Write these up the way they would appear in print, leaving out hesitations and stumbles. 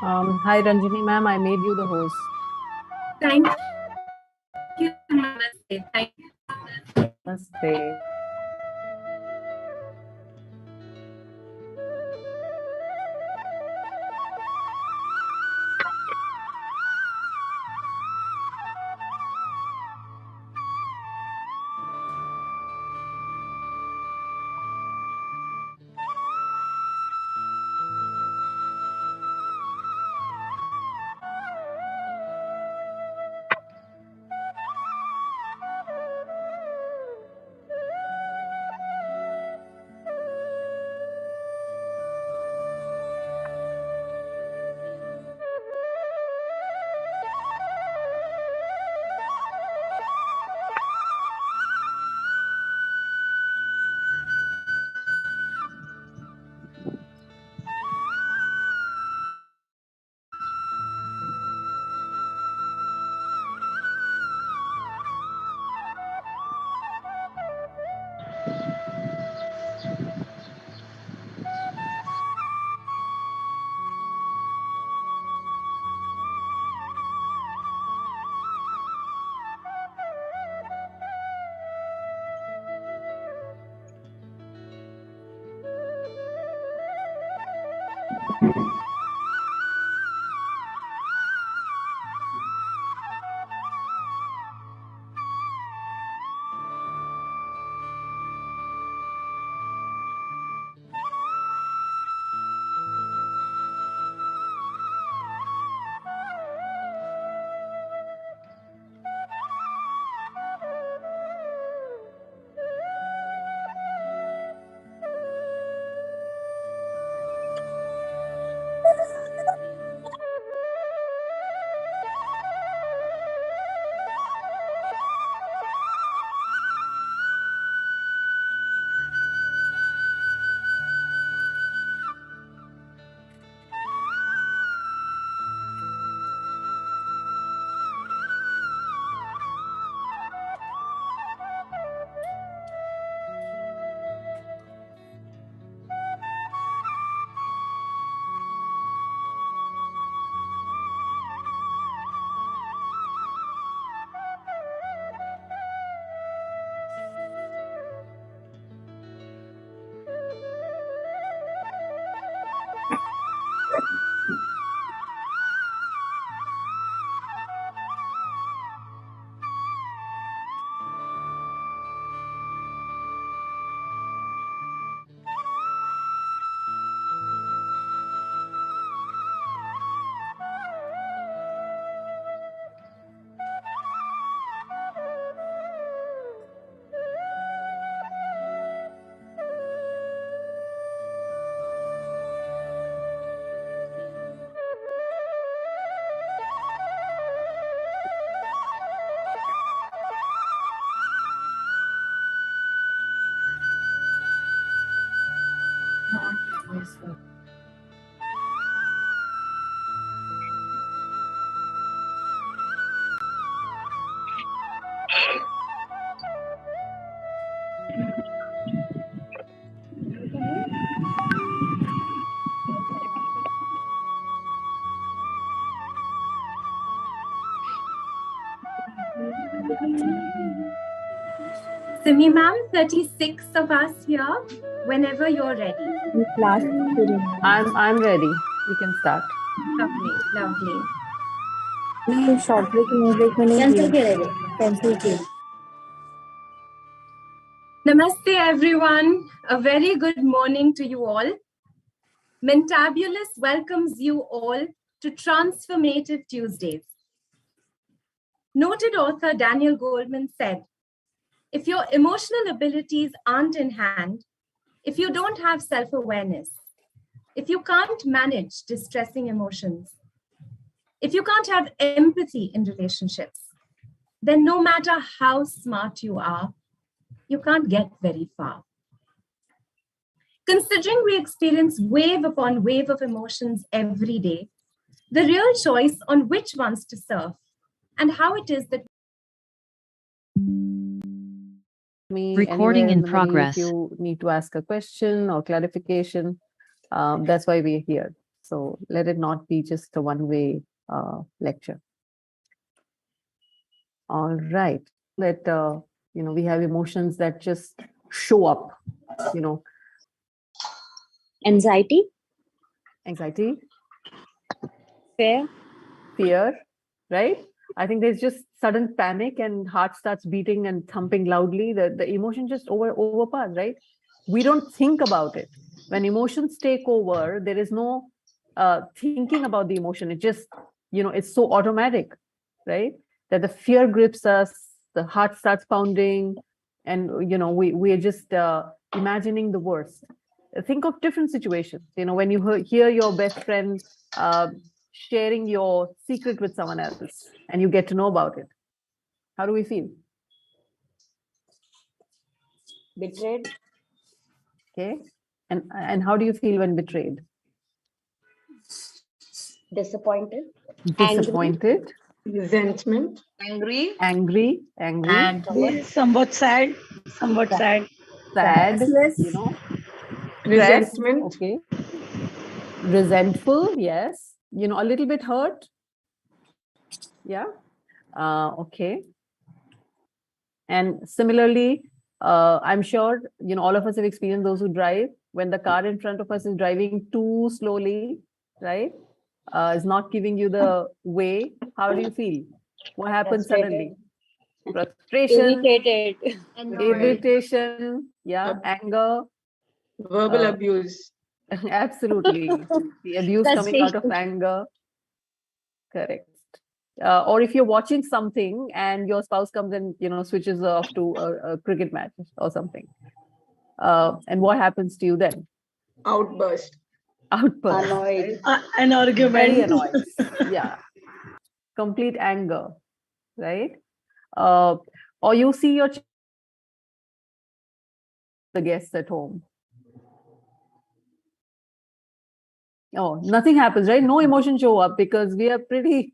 Hi Ranjini ma'am, I made you the host. Thank you. Namaste. Thank you. Namaste. Simi ma'am, 36 of us here. Whenever you're ready. I'm ready. We can start. Lovely, lovely. Namaste, everyone. A very good morning to you all. Mentabulous welcomes you all to Transformative Tuesdays. Noted author Daniel Goleman said, if your emotional abilities aren't in hand, if you don't have self-awareness, if you can't manage distressing emotions, if you can't have empathy in relationships, then no matter how smart you are, you can't get very far. Considering we experience wave upon wave of emotions every day, the real choice on which ones to surf and how it is that Recording in progress. If you need to ask a question or clarification, that's why we're here. So let it not be just a one-way lecture. All right. That, we have emotions that just show up, Anxiety, anxiety, fear, right? I think there's just sudden panic and heart starts beating and thumping loudly. The emotion just overpass, right? We don't think about it. When emotions take over, there is no thinking about the emotion. It just, it's so automatic, right? That the fear grips us, the heart starts pounding, and we're just imagining the worst. Think of different situations. When you hear your best friend sharing your secret with someone else and you get to know about it, how do we feel? betrayed, Okay. And how do you feel when betrayed? disappointed, Disappointed, resentment, Angry, angry, and somewhat sad, sad, restless, stressed, resentment, okay, resentful, yes, a little bit hurt, yeah, okay. And similarly, I'm sure all of us have experienced, those who drive, when the car in front of us is driving too slowly, right? Is not giving you the way. How do you feel? What happens suddenly? Frustration, irritated, irritation, yeah, anger, verbal abuse, absolutely. The abuse coming out of frustration. anger, correct. Or if you're watching something and your spouse comes and switches off to a cricket match or something, and what happens to you then? outburst, Outburst, Annoyed, right? an Very argument. annoyed. Yeah, complete anger, right? Uh, or you see the guests at home. Oh, nothing happens, right? No emotion show up because we are pretty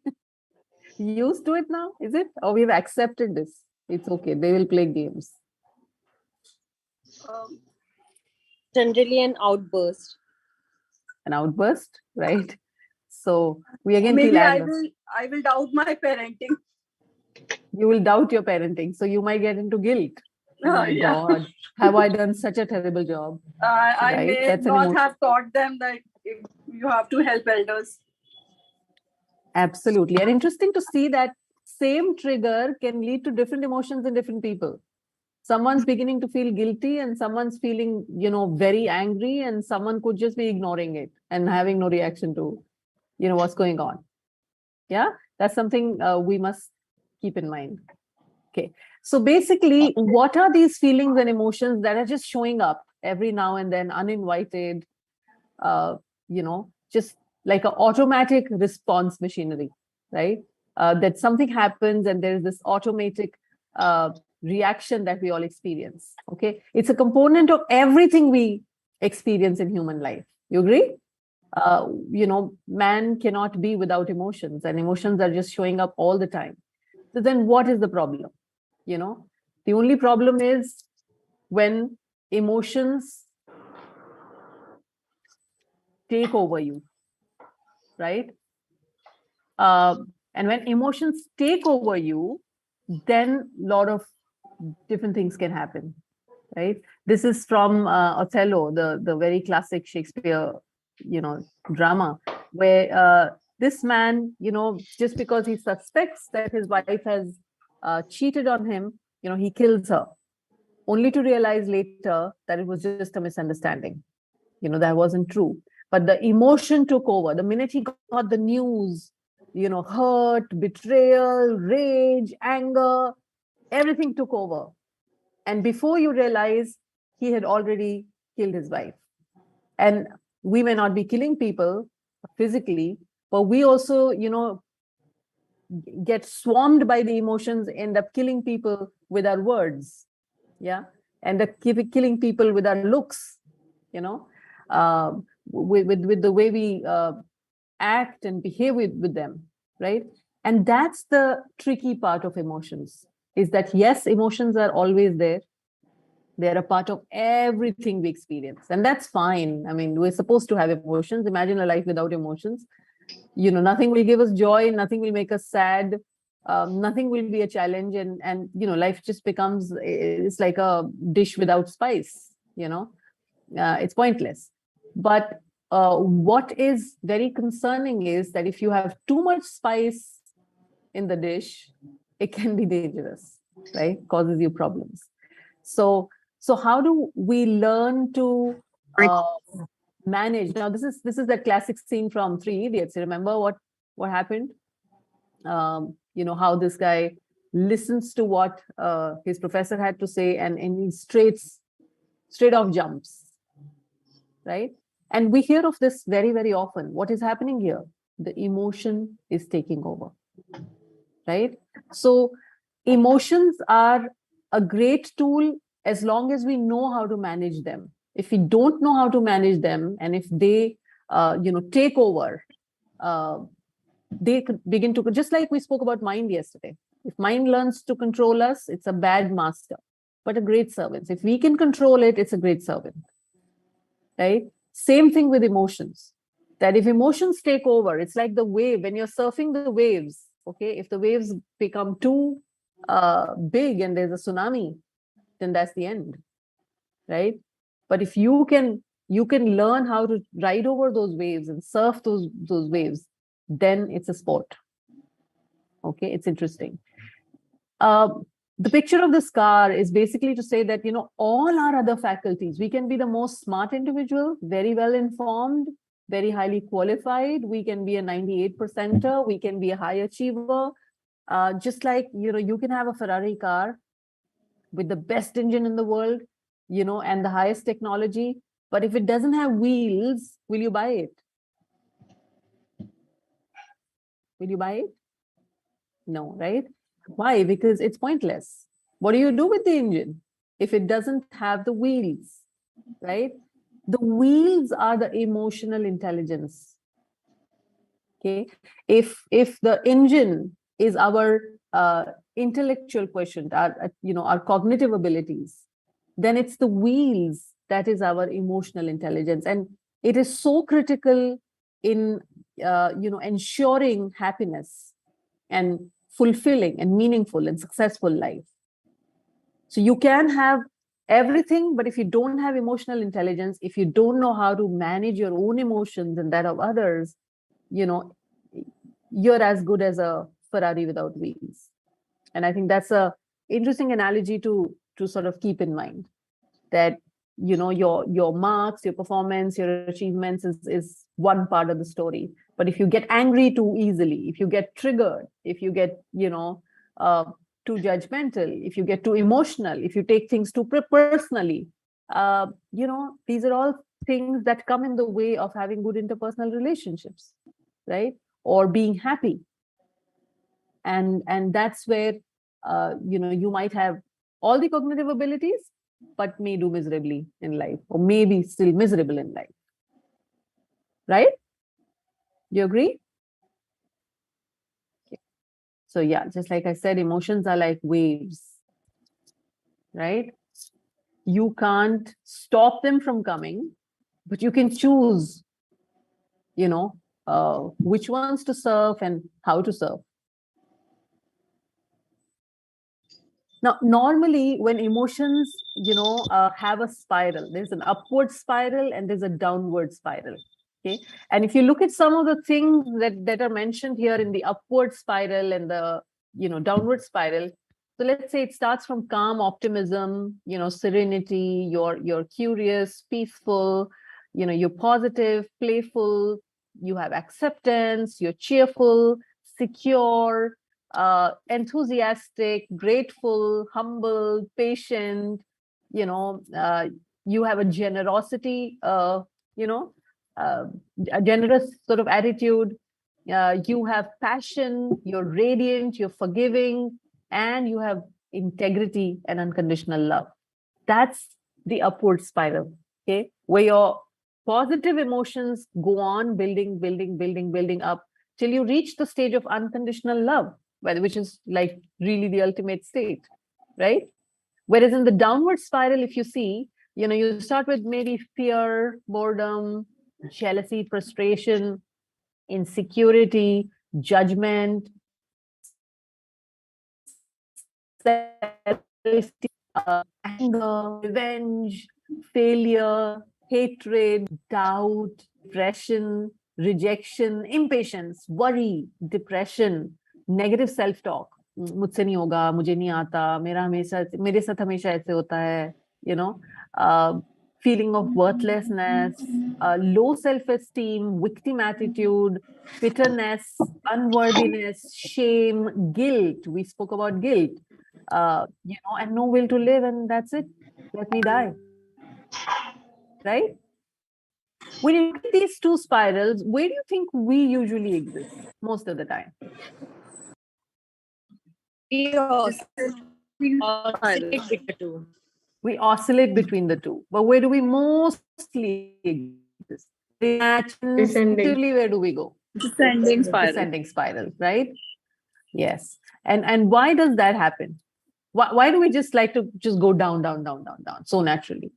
used to it now, is it? Or we've accepted this. It's okay. They will play games. generally an outburst. An outburst, right? So we again Maybe feel anger. I will doubt my parenting. You will doubt your parenting. So you might get into guilt. Oh my Yeah. God, have I done such a terrible job? I Right? may That's an not emotion. have taught them that you have to help elders. Absolutely. And interesting to see that same trigger can lead to different emotions in different people. Someone's beginning to feel guilty and someone's feeling, very angry, and someone could just be ignoring it and having no reaction to, what's going on. Yeah, that's something we must keep in mind. Okay. So basically, what are these feelings and emotions that are just showing up every now and then, uninvited, just like an automatic response machinery, right? That something happens and there's this automatic reaction that we all experience. Okay. It's a component of everything we experience in human life. You agree? Man cannot be without emotions, and emotions are just showing up all the time. So then what is the problem? The only problem is when emotions take over you, right? And when emotions take over you, then a lot of different things can happen, right? This is from Othello, the very classic Shakespeare, drama, where this man, just because he suspects that his wife has cheated on him, he kills her, only to realize later that it was just a misunderstanding. That wasn't true. But the emotion took over. The minute he got the news, hurt, betrayal, rage, anger, everything took over. And before you realize, he had already killed his wife. And we may not be killing people physically, but we also, get swarmed by the emotions, end up killing people with our words. Yeah. End up killing people with our looks, with the way we act and behave with them, right? And that's the tricky part of emotions, is that yes, emotions are always there. They're a part of everything we experience. And that's fine. I mean, we're supposed to have emotions. Imagine a life without emotions. You know, nothing will give us joy, nothing will make us sad, nothing will be a challenge, and you know, life just becomes, it's like a dish without spice, you know. It's pointless. But what is very concerning is that if you have too much spice in the dish, it can be dangerous, right? Causes you problems. So how do we learn to manage? Now, this is that classic scene from Three Idiots. You remember what happened? You know, how this guy listens to what his professor had to say, and he straight off jumps, right? And we hear of this very, very often. What is happening here? The emotion is taking over, right? So emotions are a great tool as long as we know how to manage them. If we don't know how to manage them, and if they you know, take over, they could begin to, just like we spoke about mind yesterday. If mind learns to control us, it's a bad master, but a great servant. If we can control it, it's a great servant, right? Same thing with emotions. That if emotions take over, it's like the wave. When you're surfing the waves, okay, if the waves become too big and there's a tsunami, then that's the end, right? But if you can learn how to ride over those waves and surf those waves, then it's a sport. Okay, it's interesting. The picture of this car is basically to say that, you know, all our other faculties, we can be the most smart individual, very well informed, very highly qualified. We can be a 98%er. We can be a high achiever. Just like, you know, you can have a Ferrari car with the best engine in the world, you know, and the highest technology. But if it doesn't have wheels, will you buy it? Will you buy it? No, right? Why? Because it's pointless. What do you do with the engine if it doesn't have the wheels, right? The wheels are the emotional intelligence. Okay. If the engine is our intellectual quotient, our you know, our cognitive abilities, then it's the wheels that is our emotional intelligence, and it is so critical in you know, ensuring happiness and fulfilling and meaningful and successful life. So you can have everything, but if you don't have emotional intelligence, if you don't know how to manage your own emotions and that of others, you know, you're as good as a Ferrari without wheels. And I think that's a interesting analogy to sort of keep in mind, that, you know, your marks, your performance, your achievements is one part of the story. But if you get angry too easily, if you get triggered, if you get, you know, too judgmental, if you get too emotional, if you take things too personally, you know, these are all things that come in the way of having good interpersonal relationships, right? Or being happy. And that's where, you know, you might have all the cognitive abilities, but may do miserably in life, or maybe still miserable in life, right? Do you agree? Okay. So yeah, just like I said, emotions are like waves, right? You can't stop them from coming, but you can choose, you know, which ones to surf and how to surf. Now, normally when emotions, you know, have a spiral, there's an upward spiral and there's a downward spiral. Okay. And if you look at some of the things that are mentioned here in the upward spiral and the, you know, downward spiral. So let's say it starts from calm optimism, you know, serenity, you're curious, peaceful, you know, you're positive, playful, you have acceptance, you're cheerful, secure, enthusiastic, grateful, humble, patient, you know, you have a generosity, you know, a generous sort of attitude. You have passion, you're radiant, you're forgiving, and you have integrity and unconditional love. That's the upward spiral, okay? Where your positive emotions go on building up till you reach the stage of unconditional love, which is like really the ultimate state, right? Whereas in the downward spiral, if you see, you start with maybe fear, boredom, jealousy, frustration, insecurity, judgment, anger, revenge, failure, hatred, doubt, depression, rejection, impatience, worry, depression, negative self-talk. मुझसे नहीं होगा, मुझे नहीं आता, मेरे साथ हमेशा ऐसे होता है, feeling of worthlessness, low self-esteem, victim attitude, bitterness, unworthiness, shame, guilt. We spoke about guilt, and no will to live, and that's it. Let me die. Right? When you look at these two spirals, where do you think we usually exist most of the time? We oscillate between the two. But where do we mostly exist? Instinctively, where do we go? Descending spiral. Descending spiral, right? Yes. And why does that happen? Why do we just like to just go down, down, down, down, down so naturally?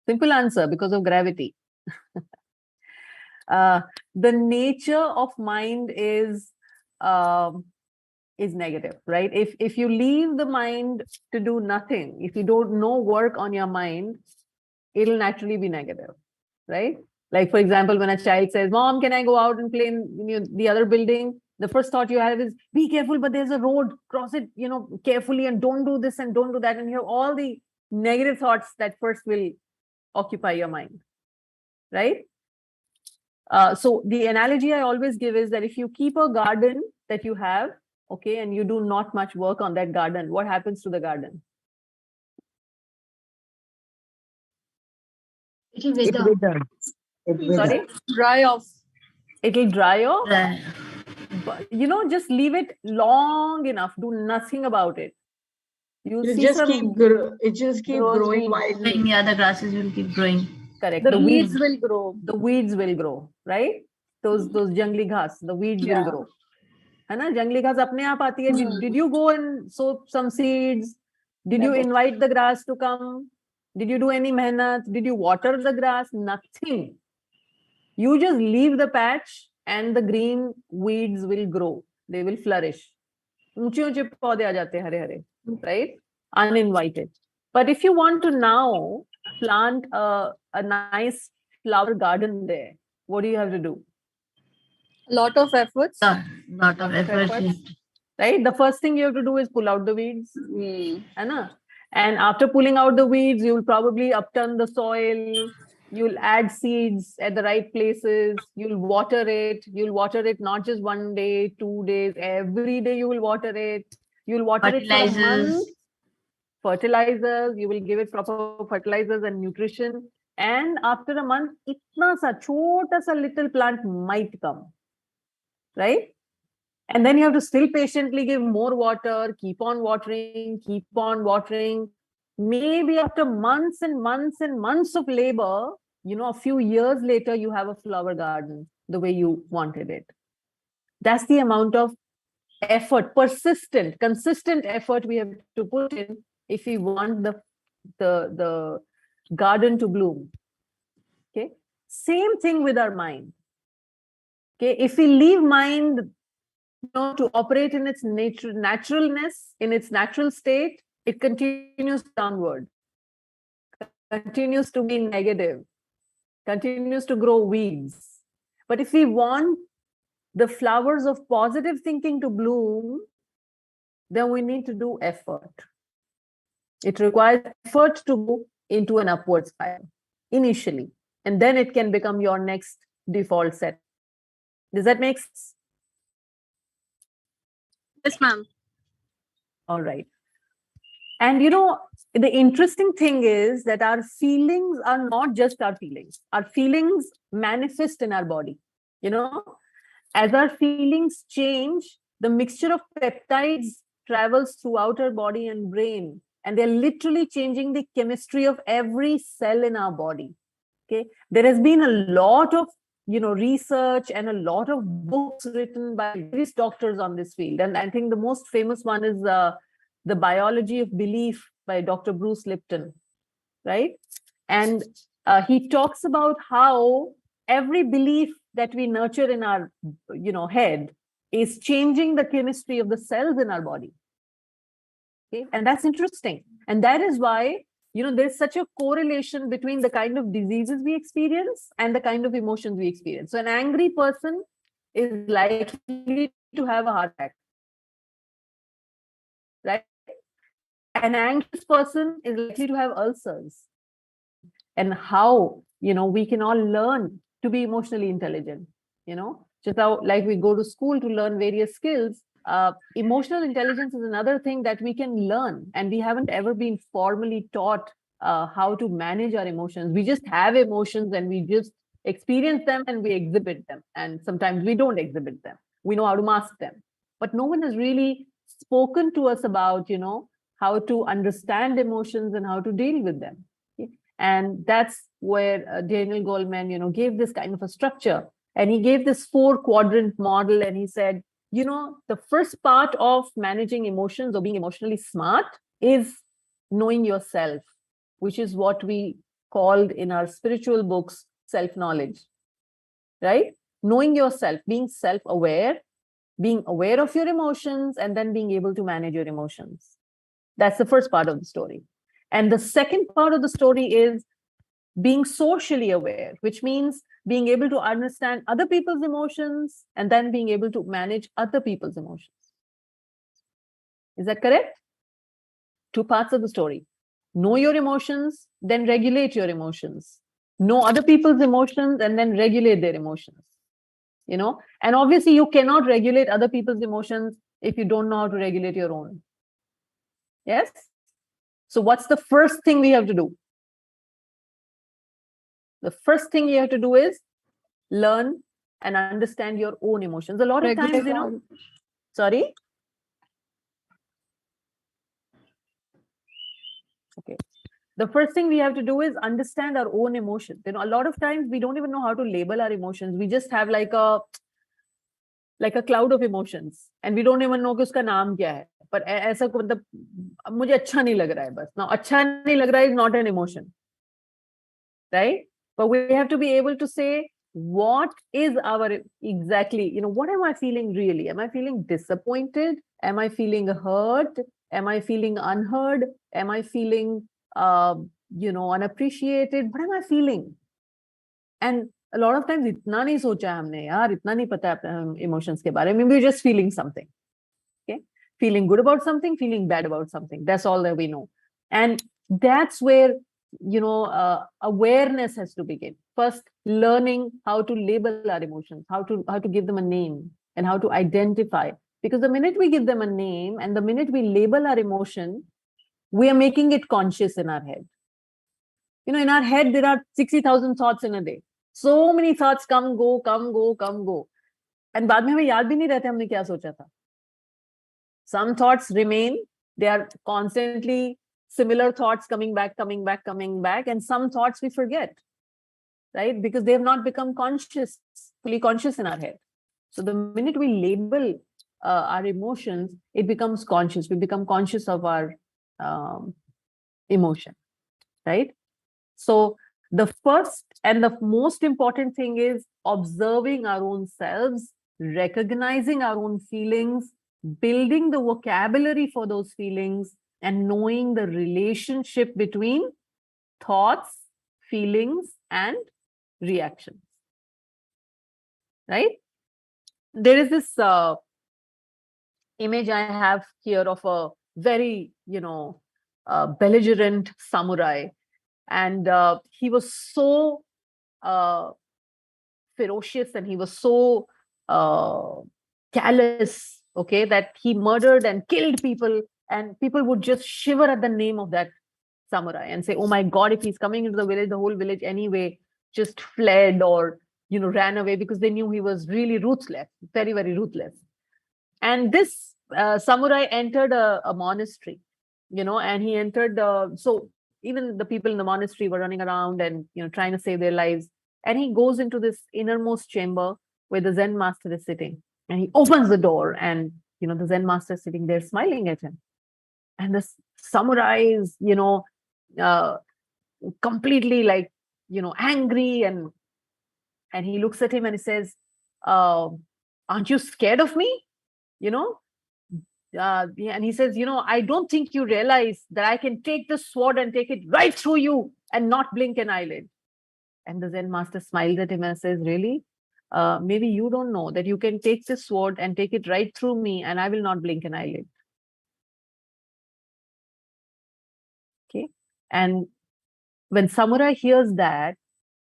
Simple answer, because of gravity. The nature of mind is negative, right? If you leave the mind to do nothing, if you don't no work on your mind, it'll naturally be negative, right? Like, for example, when a child says, "Mom, can I go out and play in the other building?" The first thought you have is, be careful, but there's a road, cross it, carefully, and don't do this and don't do that. And you have all the negative thoughts that first will occupy your mind, right? So the analogy I always give is that if you keep a garden that you have, okay, and you do not much work on that garden, what happens to the garden? It'll wither. Sorry? Dry off. It'll dry off. But, just leave it long enough. Do nothing about it. You'll see just some it just keep grows growing weeds. wildly. Yeah, the grasses will keep growing. Correct. The weeds will grow. The weeds will grow, right? Those jungly ghas, the weeds will grow. है ना? Jungly ghas अपने आप आती है. Did you go and sow some seeds? Did you invite the grass to come? Did you do any mehnat? Did you water the grass? Nothing. You just leave the patch and the green weeds will grow. They will flourish. ऊंचे ऊंचे पौधे आ जाते हैं Hare Hare, right? Uninvited. But if you want to now plant a nice flower garden there, what do you have to do? A lot of efforts. Lot of efforts. Right? The first thing you have to do is pull out the weeds. And after pulling out the weeds, you'll probably upturn the soil. You'll add seeds at the right places. You'll water it. You'll water it not just 1 day, 2 days. Every day you will water it. You'll water it for a month. Fertilizers. You will give it proper fertilizers and nutrition. And after a month, itna sa chota sa little plant might come. Right? And then you have to still patiently give more water, keep on watering, keep on watering. Maybe after months and months and months of labor, a few years later, you have a flower garden the way you wanted it. That's the amount of effort, consistent effort we have to put in if we want the garden to bloom. Okay. Same thing with our mind. Okay. If we leave mind to operate in its naturalness, in its natural state, it continues downward, continues to be negative, continues to grow weeds. But if we want the flowers of positive thinking to bloom, then we need to do effort. It requires effort to go into an upward spiral initially, and then it can become your next default set. Does that make sense? Yes, ma'am. All right. And the interesting thing is that our feelings are not just our feelings. Our feelings manifest in our body. As our feelings change, the mixture of peptides travels throughout our body and brain, and they're literally changing the chemistry of every cell in our body. Okay. There has been a lot of research and a lot of books written by various doctors on this field. And I think the most famous one is The Biology of Belief by Dr. Bruce Lipton, right? And he talks about how every belief that we nurture in our, head is changing the chemistry of the cells in our body. Okay, and that's interesting. And that is why, there's such a correlation between the kind of diseases we experience and the kind of emotions we experience. So an angry person is likely to have a heart attack, right? An anxious person is likely to have ulcers. And how, we can all learn to be emotionally intelligent, just how, like, we go to school to learn various skills. Emotional intelligence is another thing that we can learn, and we haven't ever been formally taught how to manage our emotions. We just have emotions and we just experience them and we exhibit them, and sometimes we don't exhibit them. We know how to mask them, but no one has really spoken to us about how to understand emotions and how to deal with them. And that's where Daniel Goleman, gave this kind of a structure. And he gave this 4-quadrant model. And he said, the first part of managing emotions or being emotionally smart is knowing yourself, which is what we called in our spiritual books, self-knowledge, right? Knowing yourself, being self-aware, being aware of your emotions, and then being able to manage your emotions. That's the first part of the story. And the second part of the story is being socially aware, which means being able to understand other people's emotions and then being able to manage other people's emotions. Is that correct? 2 parts of the story. Know your emotions, then regulate your emotions. Know other people's emotions and then regulate their emotions. And obviously you cannot regulate other people's emotions if you don't know how to regulate your own. Yes? So what's the first thing we have to do? The first thing you have to do is learn and understand your own emotions. A lot of times, sorry? Okay. The first thing we have to do is understand our own emotions. A lot of times we don't even know how to label our emotions. We just have like a cloud of emotions and we don't even know कि उसका नाम क्या है. But ऐसा मतलब मुझे अच्छा नहीं लग रहा है बस. Now अच्छा नहीं लग रहा is not an emotion, right? But we have to be able to say what is our exactly, what am I feeling really? Am I feeling disappointed? Am I feeling hurt? Am I feeling unheard? Am I feeling unappreciated? What am I feeling? And a lot of times इतना नहीं सोचा हमने यार, इतना नहीं पता अपने emotions के बारे में. We're just feeling something. Okay, feeling good about something, feeling bad about something. That's all that we know. And that's where awareness has to begin. First, learning how to label our emotions, how to give them a name and how to identify. Because the minute we give them a name and the minute we label our emotion, we are making it conscious in our head. In our head, there are 60,000 thoughts in a day. So many thoughts come, go, come, go, come, go. And बाद में हमें याद भी नहीं रहता हमने क्या सोचा था. Some thoughts remain. They are constantly similar thoughts coming back, and some thoughts we forget, right? Because they have not become fully conscious in our head. So the minute we label our emotions, it becomes conscious. We become conscious of our emotion, right? So the first and the most important thing is observing our own selves, recognizing our own feelings, building the vocabulary for those feelings, and knowing the relationship between thoughts, feelings, and reactions. Right? There is this image I have here of a very, belligerent samurai. And he was so ferocious and he was so callous, okay, that he murdered and killed people. And people would just shiver at the name of that samurai and say, oh my God, if he's coming into the village, the whole village anyway just fled or, ran away, because they knew he was really ruthless, very, very ruthless. And this samurai entered a monastery, and he entered so even the people in the monastery were running around and, trying to save their lives. And he goes into this innermost chamber where the Zen master is sitting, and he opens the door and, the Zen master is sitting there smiling at him. And the samurai is, completely like, angry, and he looks at him and he says, aren't you scared of me? You know, and he says, I don't think you realize that I can take the sword and take it right through you and not blink an eyelid. And the Zen master smiles at him and says, really? Maybe you don't know that you can take this sword and take it right through me and I will not blink an eyelid. Okay. And when samurai hears that,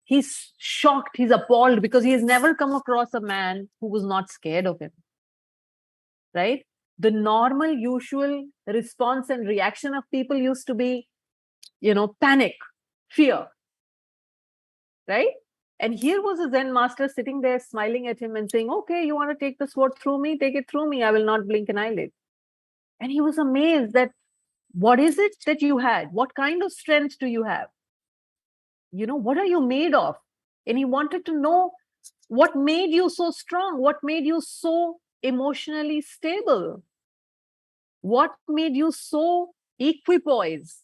he's shocked, he's appalled, because he has never come across a man who was not scared of him. Right? The normal, usual response and reaction of people used to be, panic, fear. Right? And here was a Zen master sitting there smiling at him and saying, okay, you want to take the sword through me? Take it through me. I will not blink an eyelid. And he was amazed that, what is it that you had? What kind of strength do you have? What are you made of? And he wanted to know what made you so strong? What made you so emotionally stable? What made you so equipoised?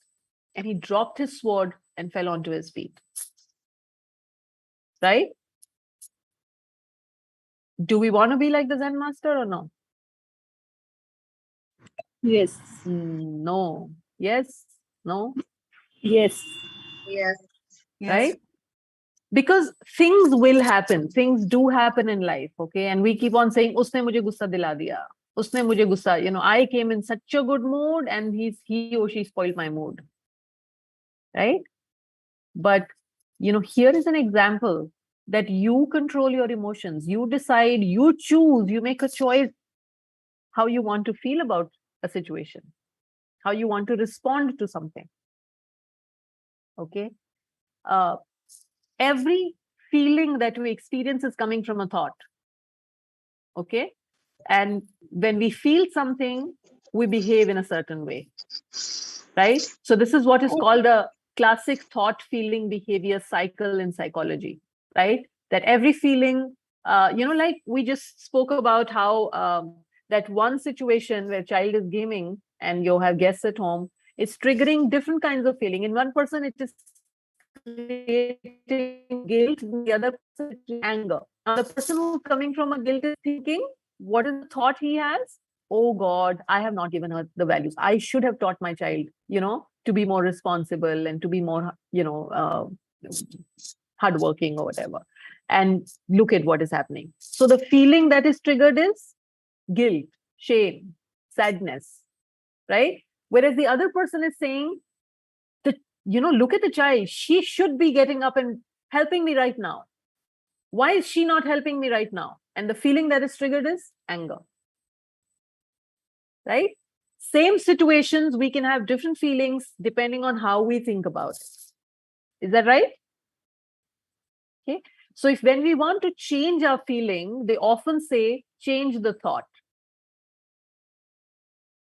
And he dropped his sword and fell onto his feet. Right? Do we want to be like the Zen master or no? Yes. No. Yes? No? Yes. Yes. Right? Because things will happen. Things do happen in life. Okay. And we keep on saying, usne mujhe gussa dila diya. Usne mujhe gussa. I came in such a good mood and he or she spoiled my mood. Right? But, here is an example that you control your emotions. You decide, you choose, you make a choice how you want to feel about a situation, how you want to respond to something. Okay. Every feeling that we experience is coming from a thought. Okay. And when we feel something, we behave in a certain way. Right? So this is what is called a classic thought, feeling, behavior cycle in psychology. Right? That every feeling, like we just spoke about how that one situation where child is gaming and you have guests at home, it's triggering different kinds of feeling. In one person, it is creating guilt, in the other person, it's anger. Now, the person who's coming from a guilt is thinking, what is the thought he has? Oh God, I have not given her the values. I should have taught my child, to be more responsible and to be more, hardworking or whatever. And look at what is happening. So the feeling that is triggered is guilt, shame, sadness, right? Whereas the other person is saying, look at the child. She should be getting up and helping me right now. Why is she not helping me right now? And the feeling that is triggered is anger. Right? Same situations, we can have different feelings depending on how we think about it. Is that right? Okay. So if when we want to change our feeling, they often say, change the thought.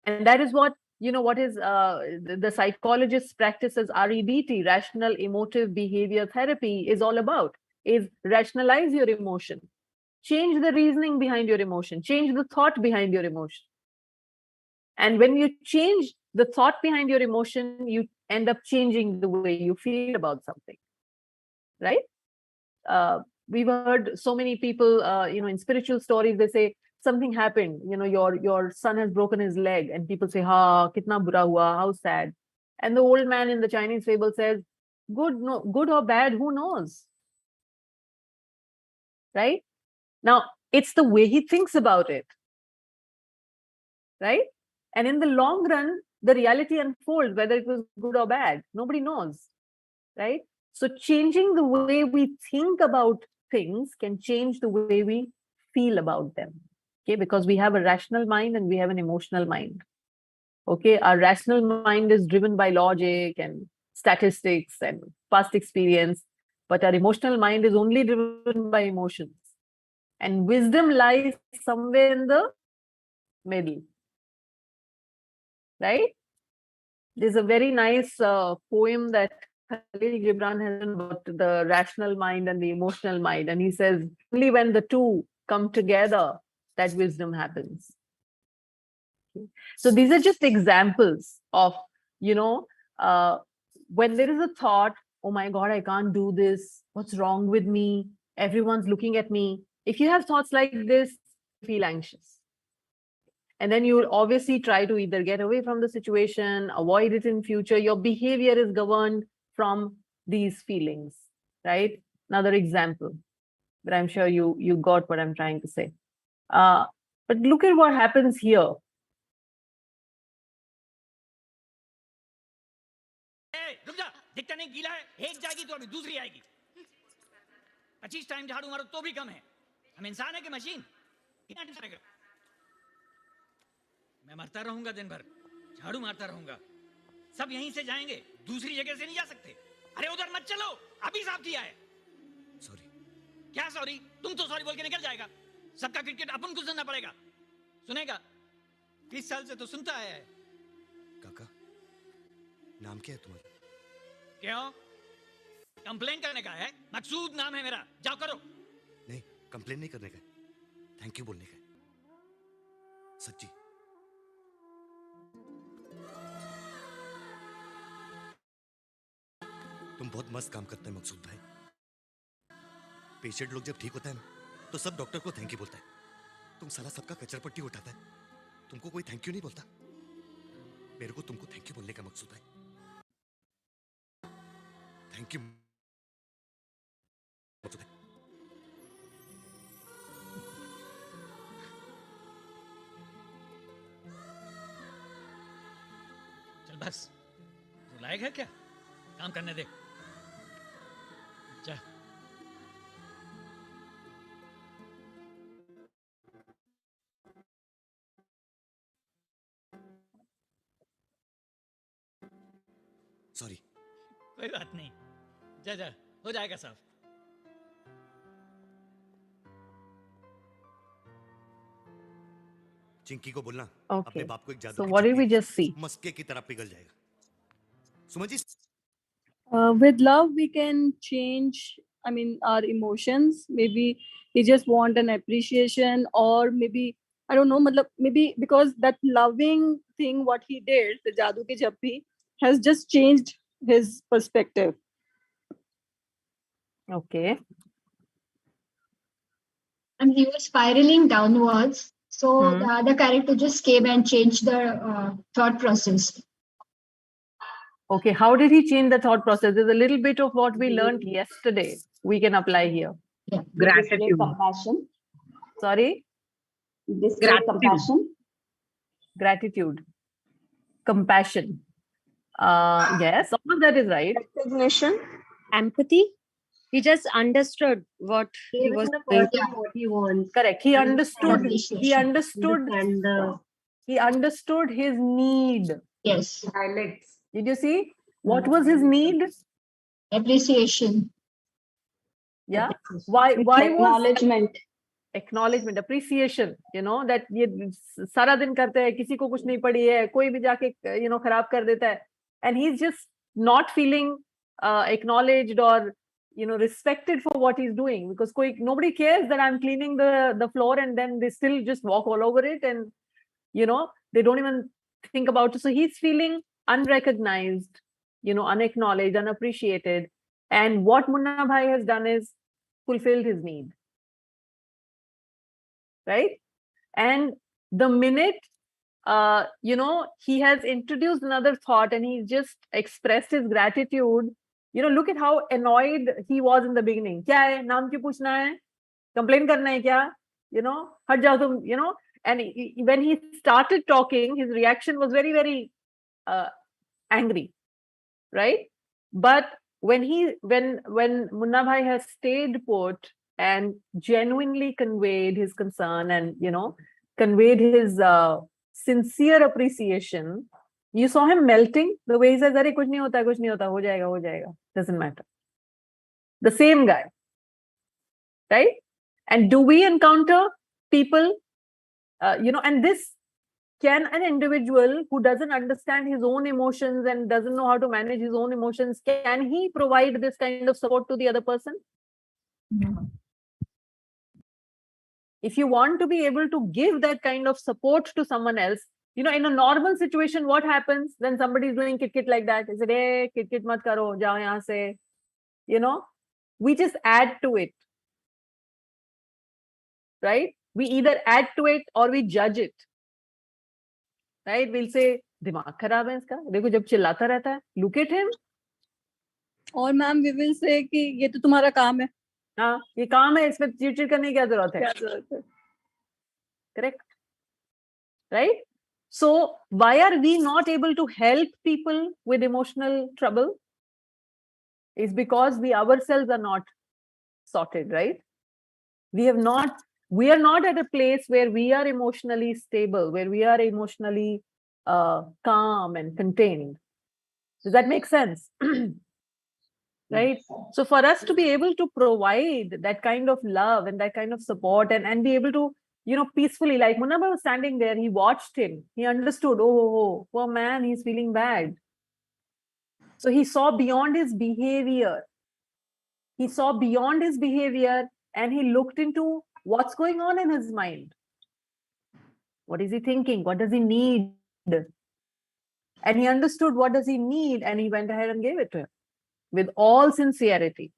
And that is what, what is the psychologists practice as REBT, rational emotive behavior therapy, is all about, is rationalize your emotion. Change the reasoning behind your emotion. Change the thought behind your emotion. And when you change the thought behind your emotion, you end up changing the way you feel about something. Right? We've heard so many people, in spiritual stories, they say something happened, your son has broken his leg, and people say, ha, kitna bura hua, how sad. And the old man in the Chinese fable says, good or bad, who knows? Right? Now, it's the way he thinks about it. Right? And in the long run, the reality unfolds, whether it was good or bad. Nobody knows. Right? So changing the way we think about things can change the way we feel about them. Okay, because we have a rational mind and we have an emotional mind. Okay, our rational mind is driven by logic and statistics and past experience, but our emotional mind is only driven by emotions. And wisdom lies somewhere in the middle. Right? There's a very nice poem that Khalil Gibran has written about the rational mind and the emotional mind. And he says, only when the two come together, that wisdom happens. Okay. So these are just examples of, when there is a thought, oh my God, I can't do this. What's wrong with me? Everyone's looking at me. If you have thoughts like this, feel anxious. And then you will obviously try to either get away from the situation, avoid it in future. Your behavior is governed from these feelings, right? Another example, but I'm sure you got what I'm trying to say. But look at what happens here. रुक जा, दिखता नहीं गीला है, एक जाएगी तो अभी दूसरी आएगी। 25 टाइम झाड़ू मारो तो भी कम है। हम इंसान है कि मशीन? कितना टाइम चलेगा? मैं मरता रहूंगा दिन भर, झाड़ू मारता रहूंगा। सब यहीं से जाएंगे, दूसरी जगह से नहीं जा सकते। अरे उधर मत चलो, अभी साफ किया है। सॉरी। क्या सॉरी? तुम तो सॉरी बोल के निकल जाएगा। सबका क्रिकेट अपन को सुनना पड़ेगा। सुनेगा? 20 साल से तो सुनता आया है। काका, नाम क्या है तुम्हारा? क्यों? कंप्लेन करने का है? मकसूद नाम है मेरा, जाओ करो। नहीं, कंप्लेन नहीं करने का है, थैंक यू बोलने का है। सच्ची। तुम बहुत मस्त काम करते हैं मकसूद भाई। पेशेंट लोग जब ठीक होता है ना, तो सब डॉक्टर को थैंक यू बोलता है। तुम साला सबका कचरा पट्टी उठाता है, तुमको कोई थैंक यू नहीं बोलता। मेरे को तुमको थैंक यू बोलने का मकसूद है। Thank you. चल बस, तू लायक है क्या? काम करने दे। जा। सॉरी। कोई बात नहीं, जा जा, हो जाएगा साफ। चिंकी को बोलना Okay. अपने बाप को एक जादू So की what did we चुटकी just see? मस्के की तरह पिघल जाएगा। Suman ji, With love, we can change, I mean, our emotions. Maybe we just want an appreciation, or maybe, I don't know, maybe because that loving thing, what he did, the Jadoo Ki Jappi, has just changed his perspective. Okay. And he was spiraling downwards. So Hmm. the other character just came and changed the thought process. Okay, how did he change the thought process? There's a little bit of what we learned yesterday we can apply here. Yeah. Display compassion. Sorry? Display compassion. Gratitude. Compassion. Yes, all of that is right. Recognition. Empathy. He just understood what he Giving was the doing. person what he wants. Correct. He understood. He understood. And He understood his need. Yes. highlights. Did you see? What was his need? Appreciation. Yeah. Why was Acknowledgement. acknowledgement, appreciation, that ये सारा दिन करते हैं, किसी को कुछ नहीं पड़ी है, कोई भी जाके खराब कर देता है, and he's just not feeling acknowledged or respected for what he's doing, because nobody cares that I'm cleaning the floor, and then they still just walk all over it, and they don't even think about it. So he's feeling unrecognized, unacknowledged, unappreciated, and what Munna Bhai has done is fulfilled his need. Right? And the minute, he has introduced another thought and he's just expressed his gratitude, look at how annoyed he was in the beginning. Kya hai? Naam kyun puchna hai? Complain karna hai kya? Hat jao tum, and when he started talking, his reaction was very, very angry, right? But when Munna Bhai has stayed put and genuinely conveyed his concern and conveyed his sincere appreciation, you saw him melting. The way he says, "Arey kuch nahi hota, ho jayega, doesn't matter." The same guy, right? And do we encounter people, and this, can an individual who doesn't understand his own emotions and doesn't know how to manage his own emotions, can he provide this kind of support to the other person? No. If you want to be able to give that kind of support to someone else, You know, in a normal situation, what happens when somebody is doing kit like that? Is it, hey, kit mat karo, jao yahan se. You know, we just add to it. Right? We either add to it or we judge it. Right? We'll say, दिमाग खराब है इसका, देखो जब चिल्लाता रहता है, look at him. और मैम we will say कि ये तो तुम्हारा काम है. हाँ, ये काम है, इसमें चिड़चिड़ करने की क्या जरूरत है? क्या जरूरत है? Correct? Right? So why are we not able to help people with emotional trouble? Is because we ourselves are not sorted, right? We are not at a place where we are emotionally stable, where we are emotionally calm and contained. Does that make sense? Right? So for us to be able to provide that kind of love and that kind of support and be able to, you know, peacefully, like Munaba was standing there, he watched him, he understood, oh, poor man, he's feeling bad. So he saw beyond his behavior. He saw beyond his behavior and he looked into what's going on in his mind. What is he thinking? What does he need? And he understood what does he need and he went ahead and gave it to him with all sincerity,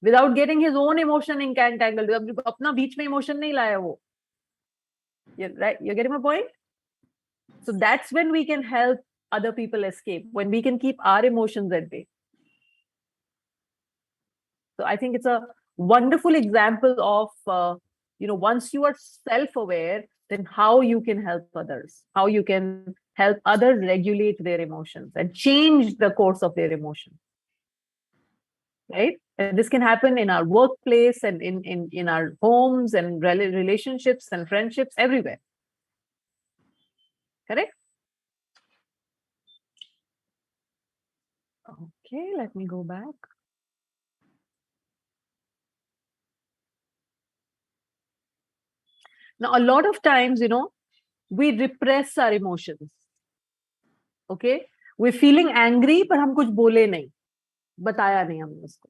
without getting his own emotion entangled. Apna beech mein emotion nahi laya wo. Right? You're getting my point? So that's when we can help other people escape, when we can keep our emotions at bay. So I think it's a wonderful example of, you know, once you are self-aware, then how you can help others, how you can help others regulate their emotions and change the course of their emotions. Right? And this can happen in our workplace and in our homes and relationships and friendships everywhere. Correct? Okay, let me go back. Now, a lot of times, you know, we repress our emotions. Okay? We're feeling angry, but हम कुछ बोले नहीं, बताया नहीं हमने उसको.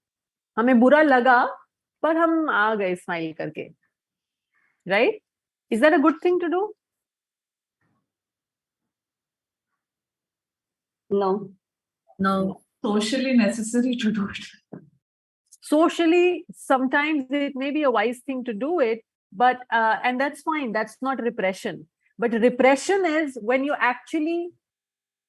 हमें बुरा लगा, पर हम आ गए स्माइल करके. Right? Is that a good thing to do? No. No. Socially necessary to do it. Socially, sometimes it may be a wise thing to do it, but and that's fine. That's not repression. But repression is when you actually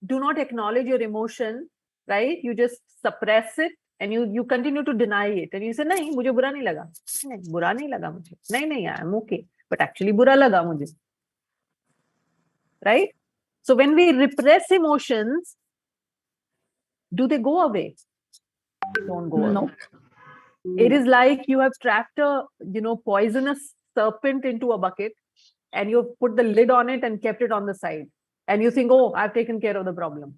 do not acknowledge your emotion, right? You just suppress it and you continue to deny it. And you say, nahi, mujhe bura nahi laga. Nahi, bura nahi laga mujhe. Nahi, I'm okay. But actually bura laga mujhe. Right? So when we repress emotions, do they go away? They don't go away. No. It is like you have trapped a, you know, poisonous serpent into a bucket and you've put the lid on it and kept it on the side. And you think, oh, I've taken care of the problem.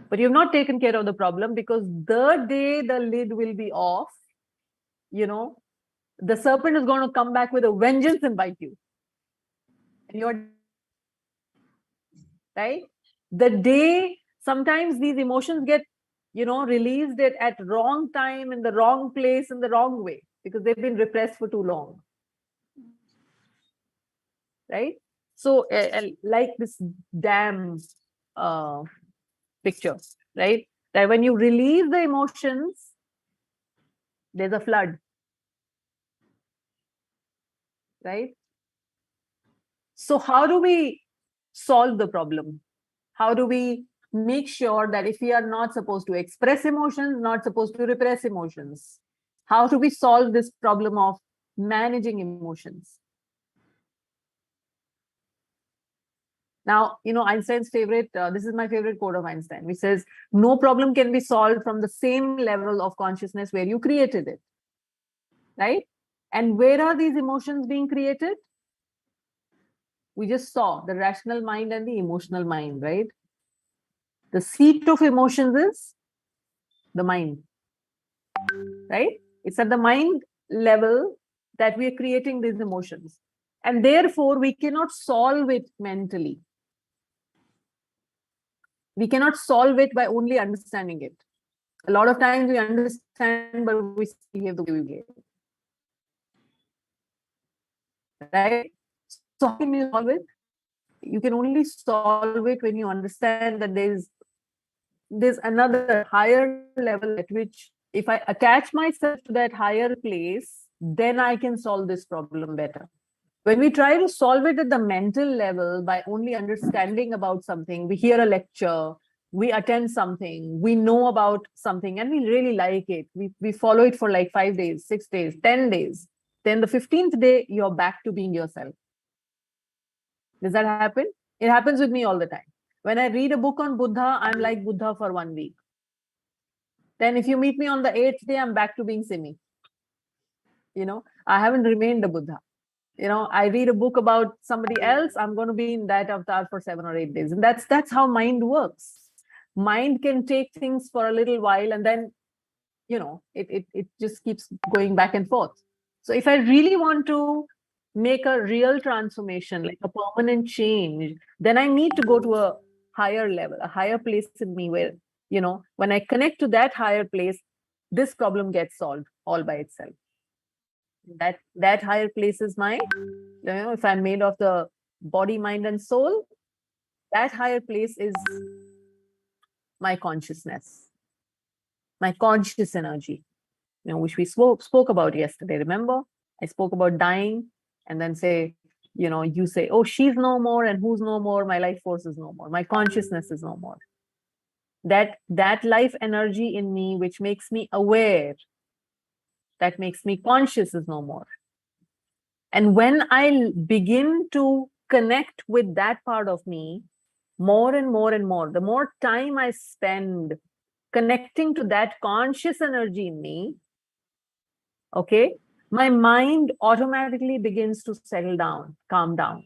But you've not taken care of the problem because the day the lid will be off, you know, the serpent is going to come back with a vengeance and bite you. And you're right. The day sometimes these emotions get, you know, released at wrong time, in the wrong place, in the wrong way, because they've been repressed for too long. Right? So like this dam picture, right? That when you release the emotions, there's a flood. Right? So how do we solve the problem? How do we make sure that if we are not supposed to express emotions, not supposed to repress emotions, how do we solve this problem of managing emotions? Now, you know, Einstein's favorite, this is my favorite quote of Einstein, which says, no problem can be solved from the same level of consciousness where you created it. Right? And where are these emotions being created? We just saw the rational mind and the emotional mind, right? The seat of emotions is the mind, right? It's at the mind level that we are creating these emotions. And therefore, we cannot solve it mentally. We cannot solve it by only understanding it. A lot of times we understand, but we behave the way we behave. Right? So how can we solve it? you can only solve it when you understand that there's another higher level at which if I attach myself to that higher place, then I can solve this problem better. When we try to solve it at the mental level by only understanding about something, we hear a lecture, we attend something, we know about something, and we really like it. We follow it for like 5 days, 6 days, 10 days. Then the 15th day, you're back to being yourself. Does that happen? It happens with me all the time. When I read a book on Buddha, I'm like Buddha for 1 week. Then if you meet me on the 8th day, I'm back to being Simi. I haven't remained a Buddha. I read a book about somebody else, I'm going to be in that avatar for 7 or 8 days. And that's how mind works. Mind can take things for a little while and then, it just keeps going back and forth. So if I really want to make a real transformation, like a permanent change, then I need to go to a higher level, a higher place in me where, when I connect to that higher place, this problem gets solved all by itself. That higher place is my, if I'm made of the body, mind, and soul, that higher place is my consciousness, my conscious energy, which we spoke about yesterday. Remember, I spoke about dying and then say, you say, oh, she's no more, and who's no more? My life force is no more. My consciousness is no more. That life energy in me, which makes me aware, that makes me conscious, is no more. And when I begin to connect with that part of me more and more and more, the more time I spend connecting to that conscious energy in me, okay, my mind automatically begins to settle down, calm down.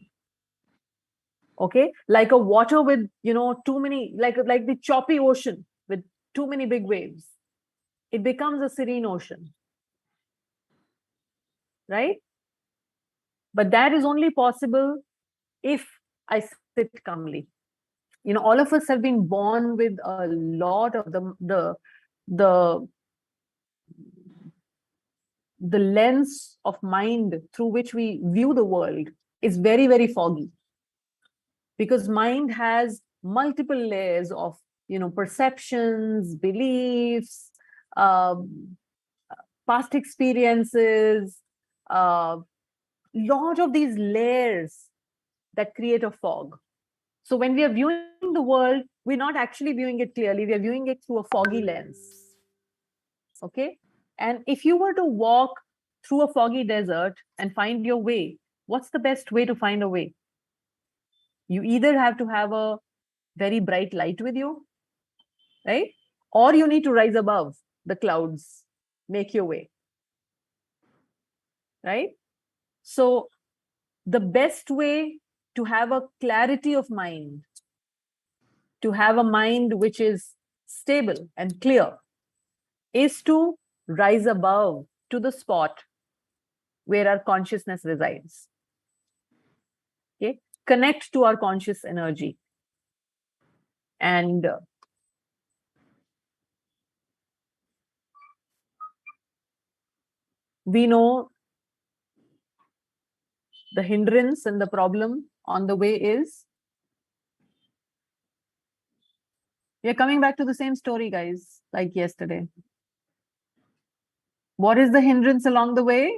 Okay, like a water with, too many, like the choppy ocean with too many big waves. It becomes a serene ocean, right? But that is only possible if I sit calmly. All of us have been born with a lot of the lens of mind through which we view the world is very, very foggy, because mind has multiple layers of, perceptions, beliefs, past experiences, lot of these layers that create a fog. So when we are viewing the world, we're not actually viewing it clearly. We are viewing it through a foggy lens. Okay. And if you were to walk through a foggy desert and find your way, what's the best way to find a way? You either have to have a very bright light with you, right? Or you need to rise above the clouds, make your way, right? So the best way to have a clarity of mind, to have a mind which is stable and clear, is to rise above to the spot where our consciousness resides. Okay, connect to our conscious energy. And we know the hindrance and the problem on the way is, we are coming back to the same story, guys, like yesterday. What is the hindrance along the way?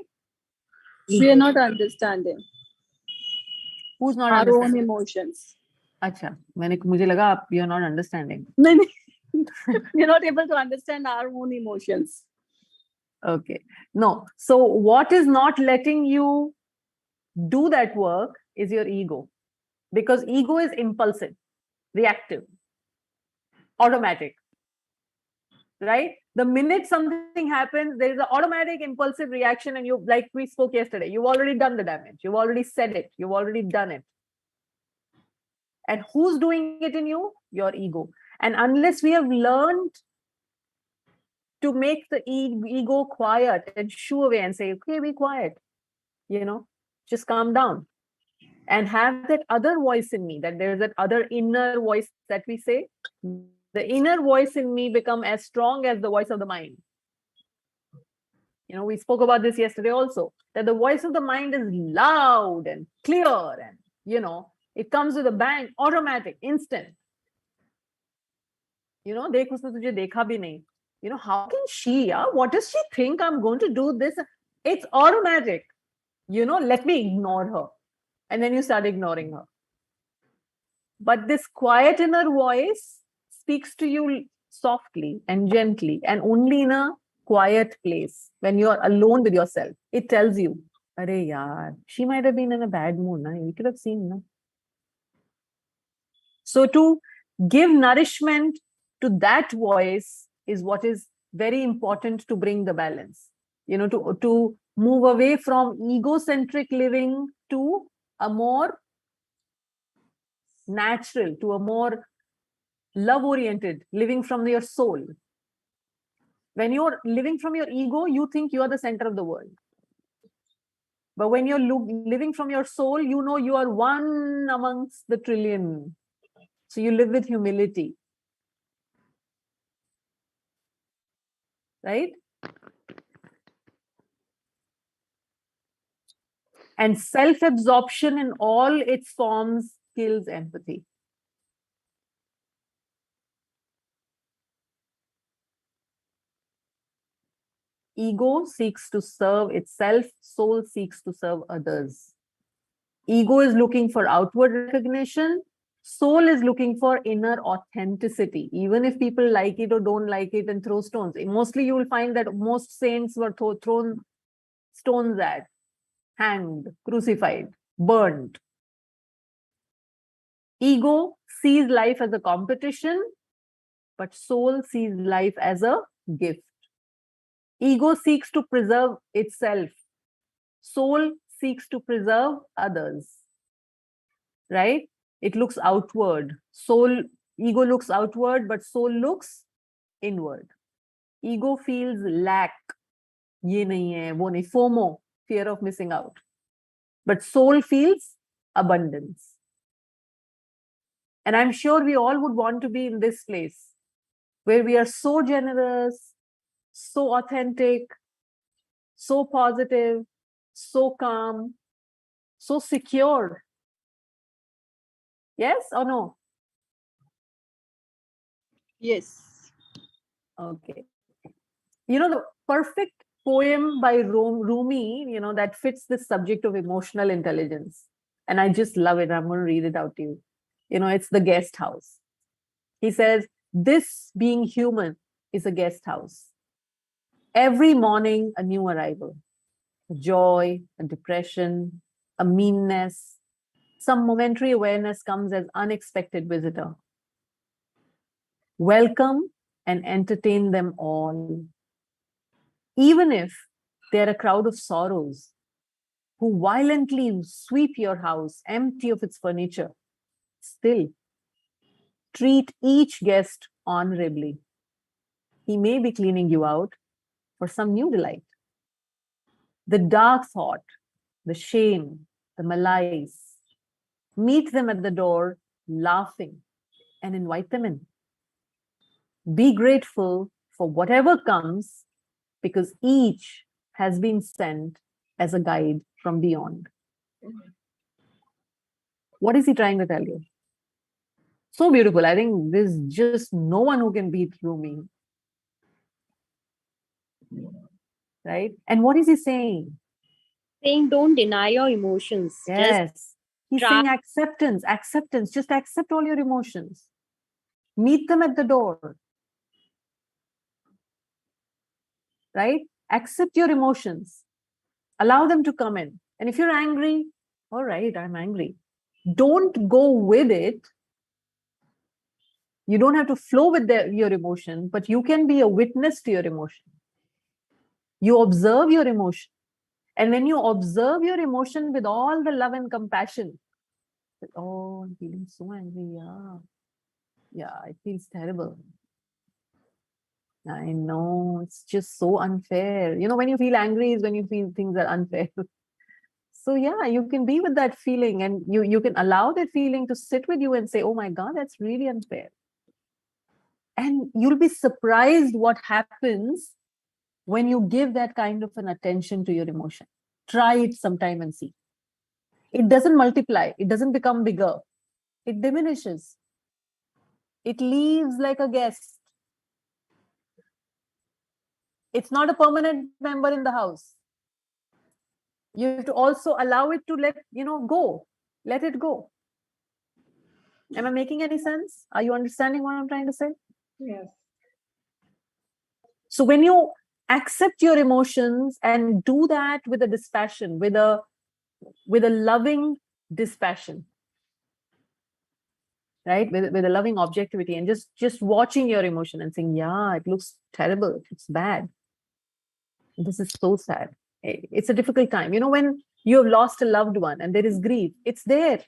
We are not understanding. Who's not our understanding? own emotions. Acha, मुझे लगा you're not understanding. No, we're not able to understand our own emotions. Okay. No. So what is not letting you do that work is your ego. Because ego is impulsive, reactive, automatic. Right? The minute something happens, there is an automatic impulsive reaction, and you, like we spoke yesterday, you've already done the damage. You've already said it. You've already done it. And who's doing it in you? Your ego. And unless we have learned to make the ego quiet and shoo away and say, okay, be quiet, just calm down, and have that other voice in me, that there's that other inner voice that we say, the inner voice in me become as strong as the voice of the mind. We spoke about this yesterday also, that the voice of the mind is loud and clear and, It comes with a bang, automatic, instant. देख उसने तुझे देखा भी नहीं. How can she, what does she think I'm going to do this? It's automatic. Let me ignore her. And then you start ignoring her. But this quiet inner voice speaks to you softly and gently and only in a quiet place when you're alone with yourself. It tells you, Are yaar, she might have been in a bad mood. Na? We could have seen. Na? So to give nourishment to that voice is what is very important to bring the balance. To move away from egocentric living to a more natural, to a more love-oriented, living from your soul. When you're living from your ego, you think you are the center of the world. But when you're living from your soul, you know you are one amongst the trillion. So you live with humility. Right? And self-absorption in all its forms kills empathy. Ego seeks to serve itself, soul seeks to serve others. Ego is looking for outward recognition, soul is looking for inner authenticity. Even if people like it or don't like it and throw stones. Mostly you will find that most saints were thrown stones at, hanged, crucified, burned. Ego sees life as a competition, but soul sees life as a gift. Ego seeks to preserve itself. Soul seeks to preserve others. Right? It looks outward. Ego looks outward, but soul looks inward. Ego feels lack. Ye nahi hai, wo nahi. FOMO, fear of missing out. But soul feels abundance. And I'm sure we all would want to be in this place where we are so generous, so authentic, so positive, so calm, so secure. Yes or no? Yes. Okay. The perfect poem by Rumi, that fits this subject of emotional intelligence. And I just love it. I'm going to read it out to you. It's The Guest House. He says, this being human is a guest house. Every morning, a new arrival. A joy, a depression, a meanness. Some momentary awareness comes as unexpected visitor. Welcome and entertain them all. Even if they're a crowd of sorrows who violently sweep your house empty of its furniture, still treat each guest honorably. He may be cleaning you out for some new delight. The dark thought, the shame, the malice, meet them at the door laughing and invite them in. Be grateful for whatever comes because each has been sent as a guide from beyond. What is he trying to tell you? So beautiful. I think there's just no one who can beat Rumi. Right? And what is he saying? Saying don't deny your emotions. Yes. He's saying acceptance, acceptance. Just accept all your emotions. Meet them at the door. Right? Accept your emotions. Allow them to come in. And if you're angry, all right, I'm angry. Don't go with it. You don't have to flow with your emotion, but you can be a witness to your emotion. You observe your emotion. And when you observe your emotion with all the love and compassion, oh, I'm feeling so angry. Yeah, it feels terrible. I know, it's just so unfair. When you feel angry is when you feel things are unfair. So yeah, you can be with that feeling and you can allow that feeling to sit with you and say, oh my God, that's really unfair. And you'll be surprised what happens when you give that kind of an attention to your emotion. Try it sometime and see. It doesn't multiply. It doesn't become bigger. It diminishes. It leaves like a guest. It's not a permanent member in the house. You have to also allow it to go. Let it go. Am I making any sense? Are you understanding what I'm trying to say? Yes. So when you accept your emotions and do that with a dispassion, with a loving dispassion, right? With a loving objectivity, and just watching your emotion and saying, yeah, it looks terrible. It's bad. This is so sad. It's a difficult time. When you have lost a loved one and there is grief, it's there.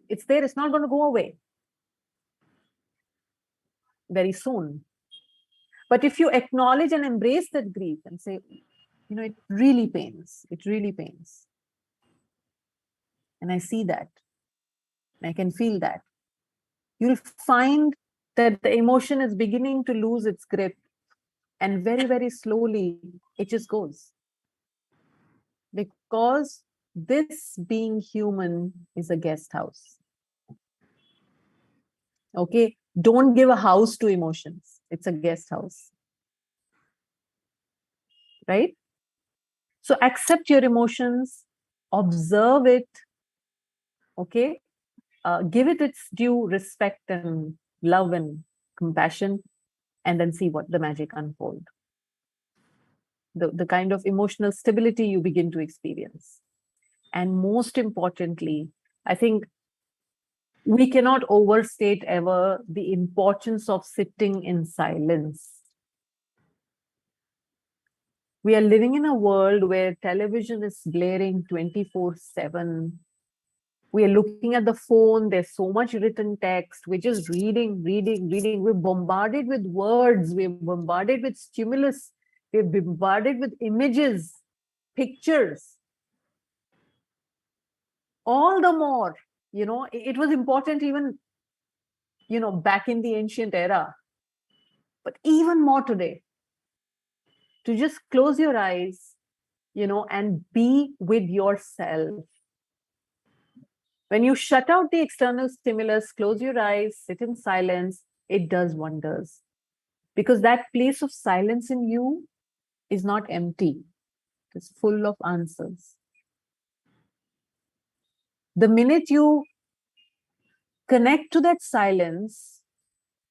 It's there. It's not going to go away very soon. But if you acknowledge and embrace that grief and say, it really pains. It really pains. And I see that. I can feel that. You'll find that the emotion is beginning to lose its grip. And very, very slowly, it just goes. Because this being human is a guest house. Okay? Don't give a house to emotions. It's a guest house. Right? So accept your emotions, observe it, okay? Give it its due respect and love and compassion, and then see what the magic unfold. The kind of emotional stability you begin to experience. And most importantly, I think we cannot overstate ever the importance of sitting in silence. We are living in a world where television is blaring 24/7. We are looking at the phone. There's so much written text. We're just reading. We're bombarded with words. We're bombarded with stimulus. We're bombarded with images, pictures. All the more, it was important even, back in the ancient era. But even more today, to just close your eyes, and be with yourself. When you shut out the external stimulus, close your eyes, sit in silence, it does wonders. Because that place of silence in you is not empty. It's full of answers. The minute you connect to that silence,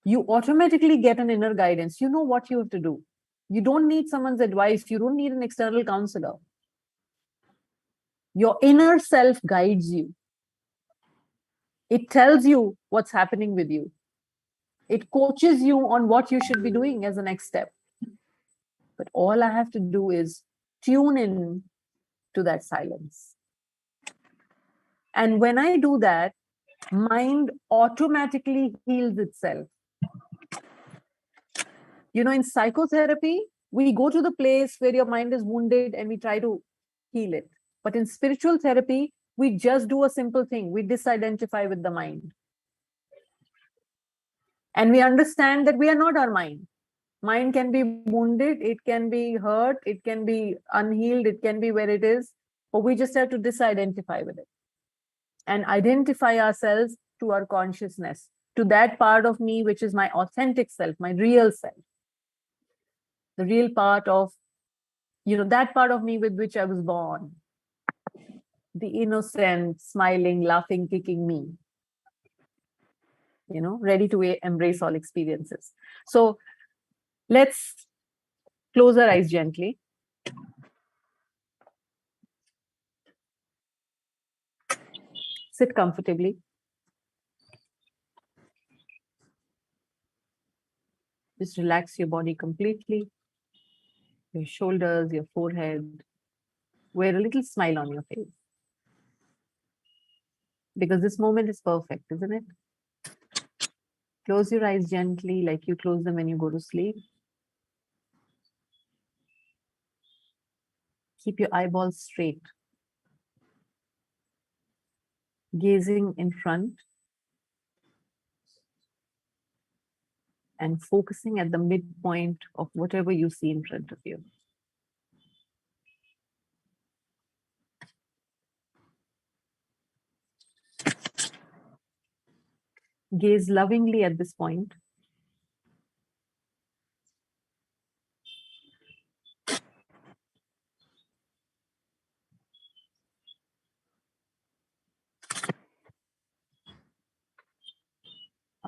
you automatically get an inner guidance. You know what you have to do. You don't need someone's advice. You don't need an external counselor. Your inner self guides you. It tells you what's happening with you. It coaches you on what you should be doing as a next step. But all I have to do is tune in to that silence. And when I do that, mind automatically heals itself. In psychotherapy, we go to the place where your mind is wounded and we try to heal it. But in spiritual therapy, we just do a simple thing. We disidentify with the mind. And we understand that we are not our mind. Mind can be wounded, it can be hurt, it can be unhealed, it can be where it is, but we just have to disidentify with it and identify ourselves to our consciousness, to that part of me which is my authentic self, my real self, the real part of, that part of me with which I was born, the innocent, smiling, laughing, kicking me, ready to embrace all experiences. So let's close our eyes gently. Sit comfortably. Just relax your body completely. Your shoulders, your forehead. Wear a little smile on your face. Because this moment is perfect, isn't it? Close your eyes gently, like you close them when you go to sleep. Keep your eyeballs straight. Gazing in front. And focusing at the midpoint of whatever you see in front of you. Gaze lovingly at this point.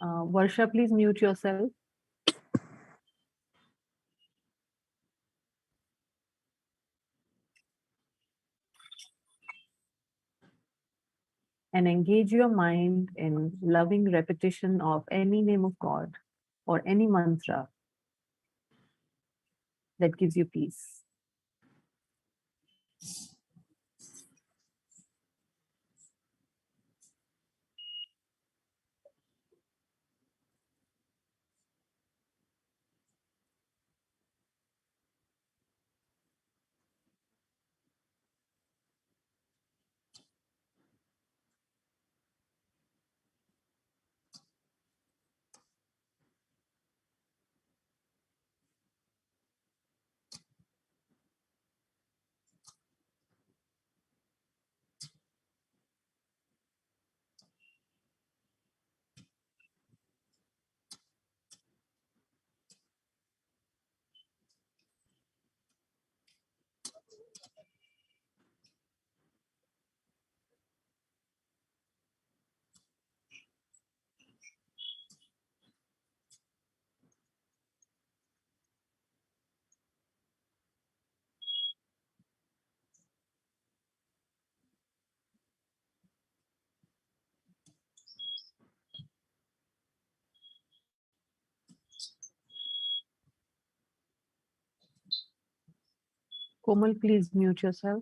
Varsha, please mute yourself. And engage your mind in loving repetition of any name of God or any mantra that gives you peace. Komal, please mute yourself.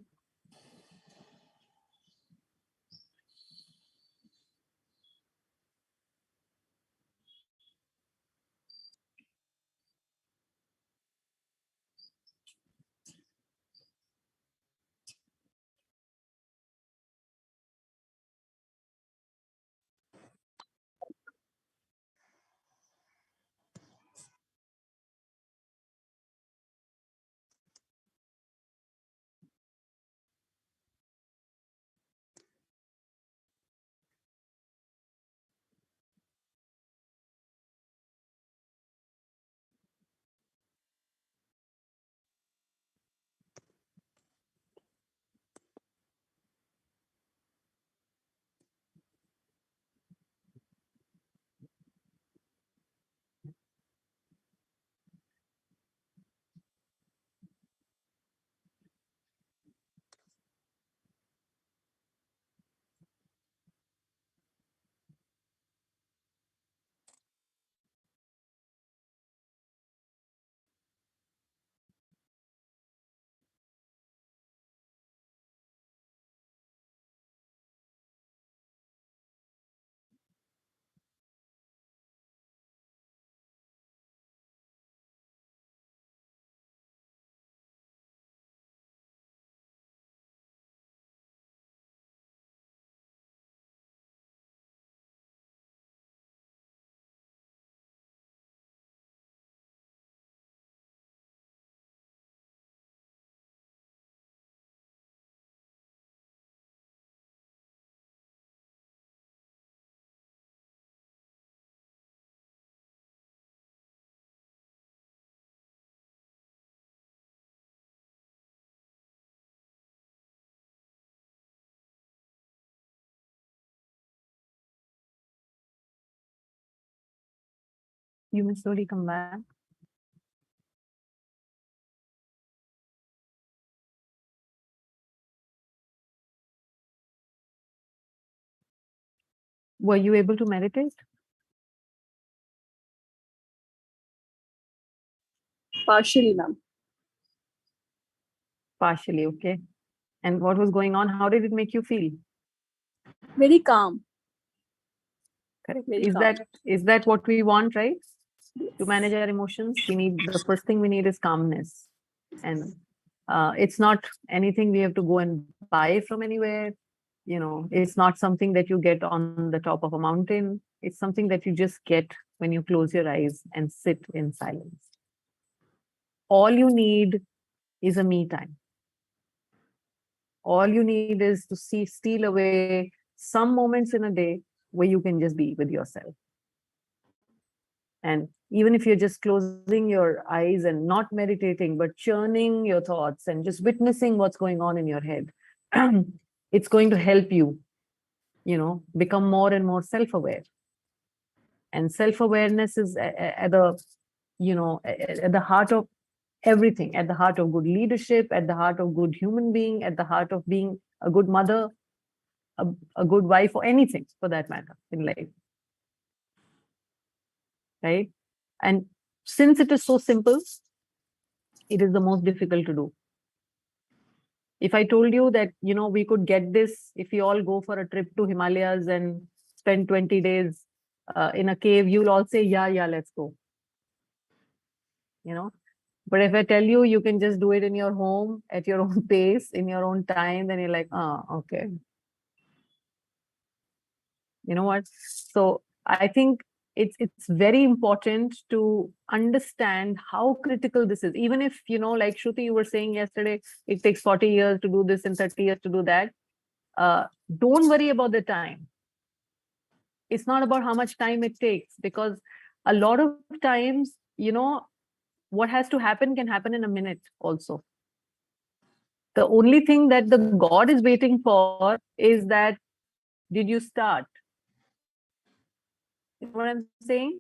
You may slowly come back. Were you able to meditate? Partially, ma'am. Partially, okay. And what was going on? How did it make you feel? Very calm. Correct. Very Is calm. that what we want, right? To manage our emotions, we need, the first thing we need is calmness. And it's not anything we have to go and buy from anywhere. You know, it's not something that you get on the top of a mountain. It's something that you just get when you close your eyes and sit in silence. All you need is a me time. All you need is to steal away some moments in a day where you can just be with yourself. And even if you're just closing your eyes and not meditating, but churning your thoughts and just witnessing what's going on in your head, it's going to help you, become more and more self-aware. And self-awareness is at the, at the heart of everything, at the heart of good leadership, at the heart of good human being, at the heart of being a good mother, a good wife, or anything for that matter in life. Right? And since it is so simple, it is the most difficult to do. If I told you that, we could get this if we all go for a trip to Himalayas and spend 20 days in a cave, you'll all say, yeah, let's go. But if I tell you, you can just do it in your home, at your own pace, in your own time, then you're like, okay. You know what? So I think it's very important to understand how critical this is. Even if, like Shruti, you were saying yesterday, it takes 40 years to do this and 30 years to do that. Don't worry about the time. It's not about how much time it takes, because a lot of times, what has to happen can happen in a minute also. The only thing that the God is waiting for is that, did you start? You know what I'm saying?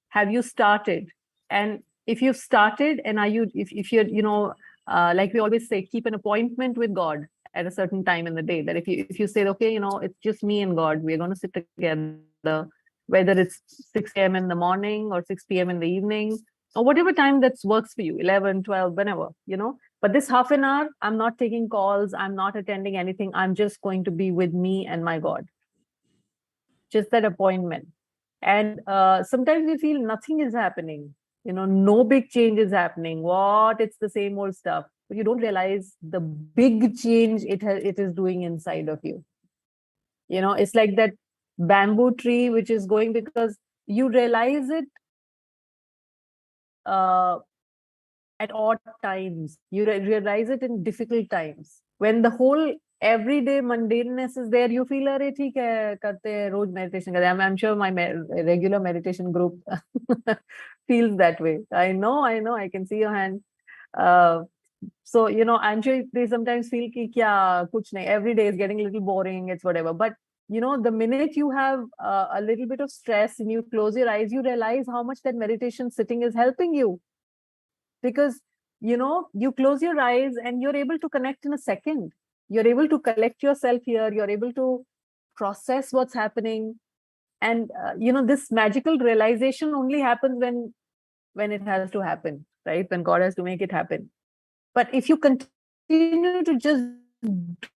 Have you started? And if you've started, and if you're, like we always say, keep an appointment with God at a certain time in the day. That if you say, okay, it's just me and God, we're going to sit together, whether it's 6 a.m. in the morning or 6 p.m. in the evening, or whatever time that works for you, 11, 12, whenever, But this half an hour, I'm not taking calls, I'm not attending anything. I'm just going to be with me and my God. Just that appointment. And sometimes we feel nothing is happening, no big change is happening. It's the same old stuff. But you don't realize the big change it is doing inside of you. It's like that bamboo tree which is going, because you realize it at odd times. You realize it in difficult times. When the whole everyday mundaneness is there, you feel, "Arey, theek hai, karte hain, roz meditation karte hain." I'm sure my regular meditation group feels that way. I know, I can see your hand. So, I'm sure they sometimes feel ki kya, kuch nahi, every day is getting a little boring, it's whatever. But, the minute you have a little bit of stress and you close your eyes, you realize how much that meditation sitting is helping you. Because, you close your eyes and you're able to connect in a second. You're able to collect yourself here. You're able to process what's happening. And, this magical realization only happens when it has to happen, right? When God has to make it happen. But if you continue to just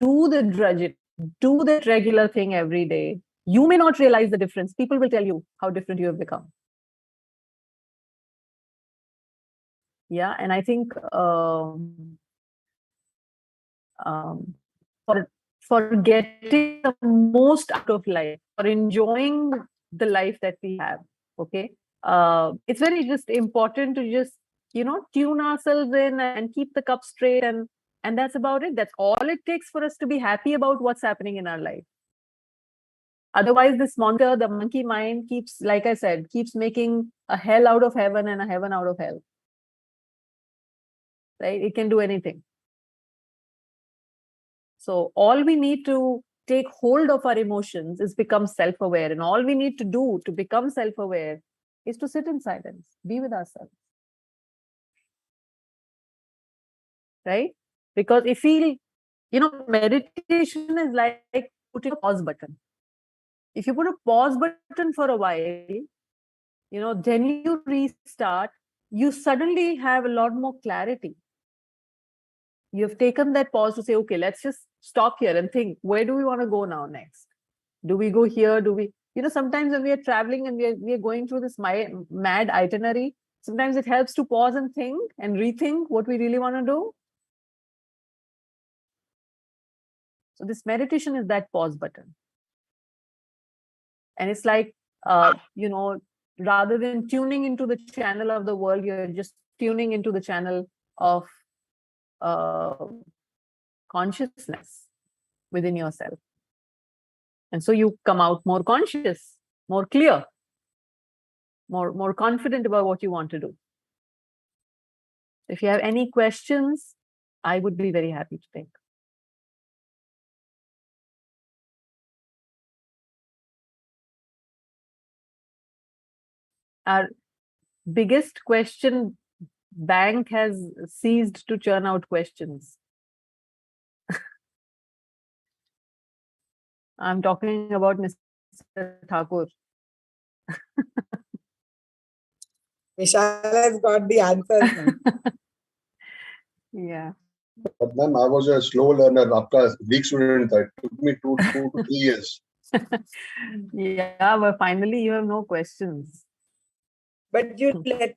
do the drudgery, do that regular thing every day, you may not realize the difference. People will tell you how different you have become. Yeah, and I think for getting the most out of life, for enjoying the life that we have, okay, it's very just important to just tune ourselves in and keep the cup straight, and that's about it. That's all it takes for us to be happy about what's happening in our life. Otherwise, this monster, the monkey mind, keeps, like I said, keeps making a hell out of heaven and a heaven out of hell. Right? It can do anything. So all we need to take hold of our emotions is become self-aware. And all we need to do to become self-aware is to sit in silence, be with ourselves. Right? Because if we, meditation is like putting a pause button. If you put a pause button for a while, then you restart, you suddenly have a lot more clarity. You have taken that pause to say, okay, let's just stop here and think, where do we want to go now next? Do we go here? Do we, sometimes when we are traveling and we are going through this mad itinerary, sometimes it helps to pause and think and rethink what we really want to do. So this meditation is that pause button. And it's like, rather than tuning into the channel of the world, you're just tuning into the channel of consciousness within yourself. And so you come out more conscious, more clear. more confident about what you want to do. If you have any questions, I would be very happy to take. Our biggest question bank has ceased to churn out questions. I'm talking about Mr. Thakur. Vishal has got the answers now. Yeah. But then I was a slow learner. After weak student, it took me 2 to 3 years. Yeah, but finally you have no questions. But you let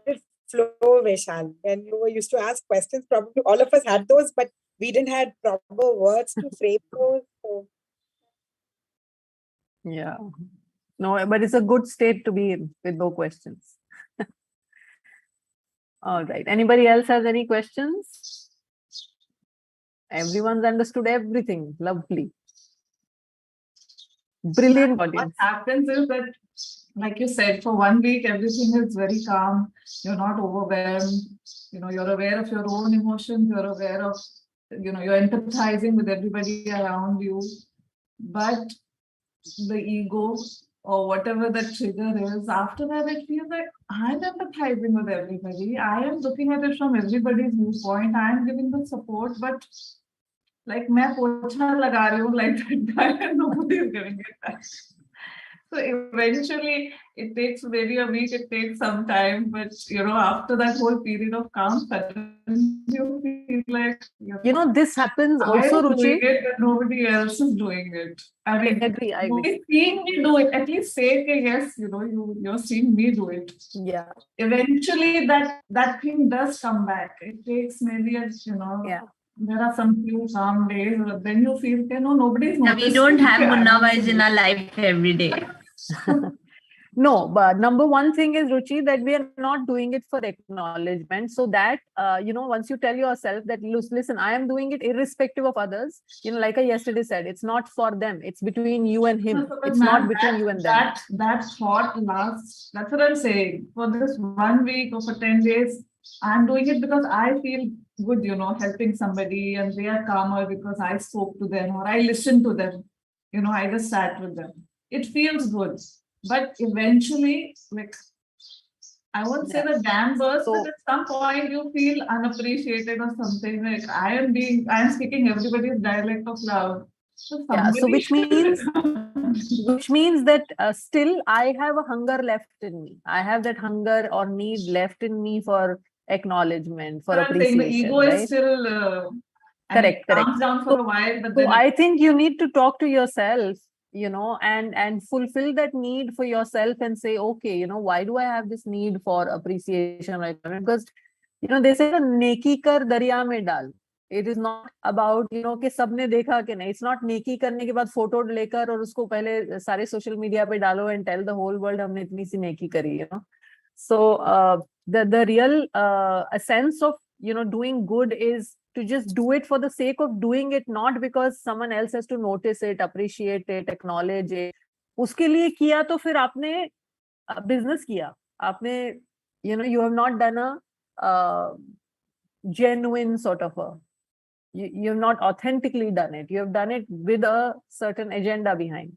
it flow, Vishal. When you used to ask questions, probably all of us had those, but we didn't have proper words to frame those. So. Yeah. No, but it's a good state to be in with no questions. All right. Anybody else has any questions? Everyone's understood everything. Lovely. Brilliant What audience. happens is that, like you said, for 1 week, everything is very calm. You're not overwhelmed. You're aware of your own emotions. You're aware of, you're empathizing with everybody around you. But the ego or whatever that trigger is, after that, it feels like I'm empathizing with everybody. I am looking at it from everybody's viewpoint. I'm giving the support, but like मैं पोछा लगा रही हूँ like that guy and nobody is giving it back. So eventually it takes maybe a week, it takes some time, but after that whole period of calm, suddenly you feel like this happens also, I'm Ruchi. doing it, but nobody else is doing it. I mean, I agree. nobody's seeing me do it. At least say, okay, yes, you're seeing me do it. Yeah. Eventually that thing does come back. It takes maybe yeah. There are some few calm days, but then you feel, nobody's Yeah, noticing. we don't have Munna Wise in our life every day. No, but number one thing is, Ruchi, that we are not doing it for acknowledgement. So that, once you tell yourself that, listen, I am doing it irrespective of others, like I yesterday said, it's not for them. It's between you and him. It's not between you and them. That thought lasts, that's what I'm saying. For this 1 week or for 10 days, I'm doing it because I feel good, helping somebody, and they are calmer because I spoke to them or I listened to them. I just sat with them. It feels good. But eventually, I won't say the dam bursts, but at some point you feel unappreciated or something. Like I am speaking everybody's dialect of love. So which means that still I have a hunger left in me. I have that hunger or need left in me for acknowledgement, for appreciation. The ego is still correct. Calms down for a while, but then I think you need to talk to yourself, and fulfill that need for yourself and say, okay, why do I have this need for appreciation right now? Because they say neki kar darya mein dal. It is not about कि सबने देखा कि नहीं. It's not नेकी करने के बाद photo लेकर और उसको पहले सारे सोशल मीडिया पे डालो and tell the whole world हमने इतनी सी नेकी करी. So the real essence of doing good is to just do it for the sake of doing it, not because someone else has to notice it, appreciate it, acknowledge it. उसके लिए किया तो फिर आपने business किया. आपने you have not done a genuine sort of a. You have not authentically done it. You have done it with a certain agenda behind.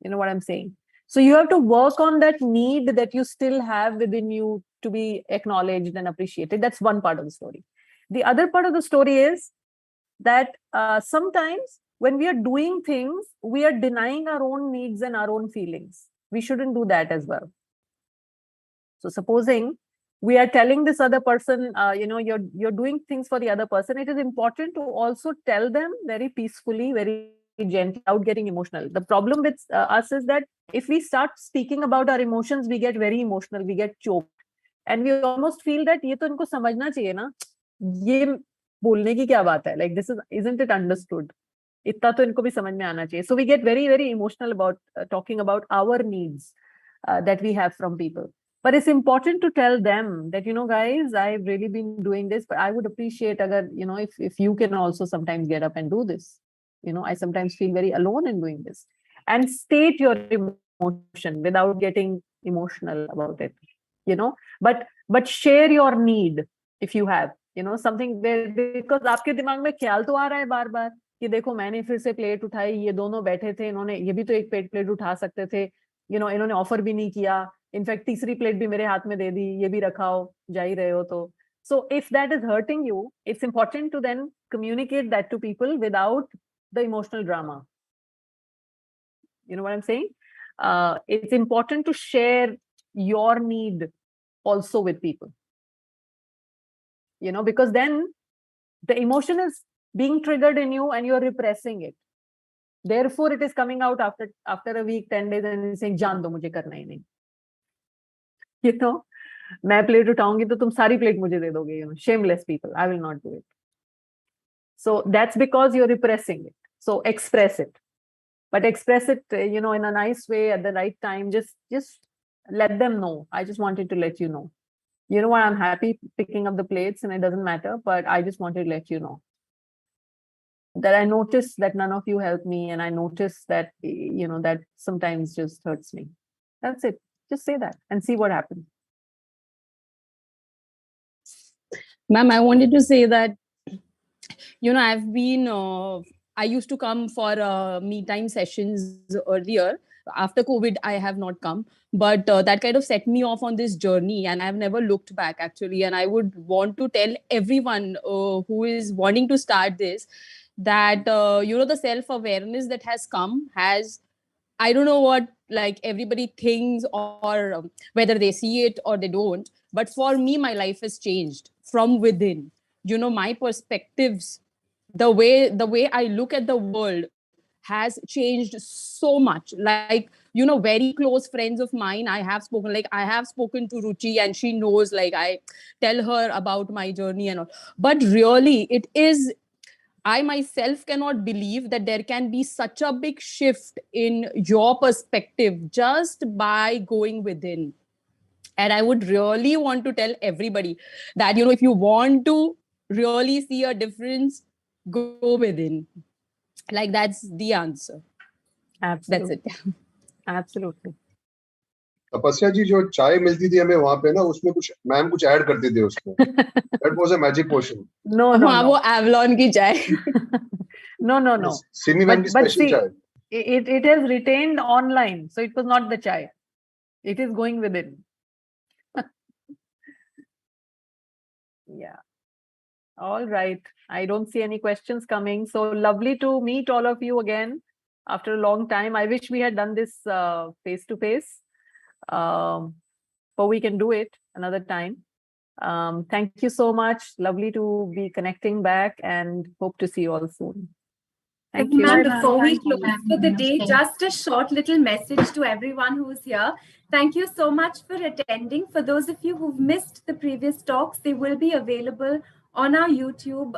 You know what I'm saying? So you have to work on that need that you still have within you to be acknowledged and appreciated. That's one part of the story. The other part of the story is that sometimes when we are doing things, we are denying our own needs and our own feelings. We shouldn't do that as well. So supposing we are telling this other person, you're doing things for the other person, it is important to also tell them very peacefully, very gently, without getting emotional. The problem with us is that if we start speaking about our emotions, we get very emotional, we get choked, and we almost feel that ये तो इनको समझना चाहिए ना, ये बोलने की क्या बात है? Like this isn't it understood? इतना तो इनको भी समझ में आना चाहिए. So we get very, very emotional about talking about our needs that we have from people. But it's important to tell them that, guys, I've really been doing this, but I would appreciate agar, if you can also sometimes get up and do this. I sometimes feel very alone in doing this. And state your emotion without getting, emotional about it, you know. But share your need if you have, you know, something where, because आपके दिमाग में ख्याल तो आ रहा है बार बार कि देखो मैंने फिर से प्लेट उठाई, ये दोनों बैठे थे, इन्होंने ये भी तो एक प्लेट उठा सकते थे, you know, इन्होंने ऑफर भी नहीं किया, इनफैक्ट तीसरी प्लेट भी मेरे हाथ में दे दी, ये भी रखाओ, जा ही रहे हो तो. So if that is hurting you, it's important to then communicate that to people without the emotional drama. You know what I'm saying? It's important to share your need also with people. You know, because then the emotion is being triggered in you and you're repressing it. Therefore, it is coming out after a week, 10 days, and you're saying, "Jaan do, mujhe karna hi nahi." You know, मैं plate उठाऊंगी तो तुम सारी plate मुझे दे दोगे. You know, shameless people. I will not do it. So that's because you're repressing it. So express it, but express it, you know, in a nice way at the right time. Just let them know. I just wanted to let you know. You know what? I'm happy picking up the plates, and it doesn't matter. But I just wanted to let you know that I noticed that none of you helped me, and I noticed that, you know, that sometimes just hurts me. That's it. Just say that and see what happens. Ma'am, I wanted to say that, you know, I've been, I used to come for me time sessions earlier. After COVID, I have not come, but that kind of set me off on this journey, and I've never looked back actually. And I would want to tell everyone who is wanting to start this that, you know, the self-awareness that has come has, I don't know what like everybody thinks or whether they see it or they don't, but for me, my life has changed from within. You know, my perspectives, the way I look at the world has changed so much. Like, you know, very close friends of mine, I have spoken to Ruchi, and she knows, like, I tell her about my journey and all. But really, it is, I myself cannot believe that there can be such a big shift in your perspective just by going within. And I would really want to tell everybody that, you know, if you want to really see a difference, go within. Like, that's the answer. Absolutely. That's it. Absolutely. तपस्या जी, जो चाय मिलती थी हमें वहां पे ना, उसमें कुछ मैम कुछ ऐड करते थे उसमें. That was a magic potion. No. वो Avalon की चाय. No. Simi ma'am की But special see, चाय. it has retained online, so it was not the chai. It is going within. Yeah. All right. I don't see any questions coming. So lovely to meet all of you again after a long time. I wish we had done this face to face, but we can do it another time. Thank you so much. Lovely to be connecting back, and hope to see you all soon. Thank you. Ma'am, before we close for the day, just a short little message to everyone who's here. Thank you so much for attending. For those of you who've missed the previous talks, they will be available on our YouTube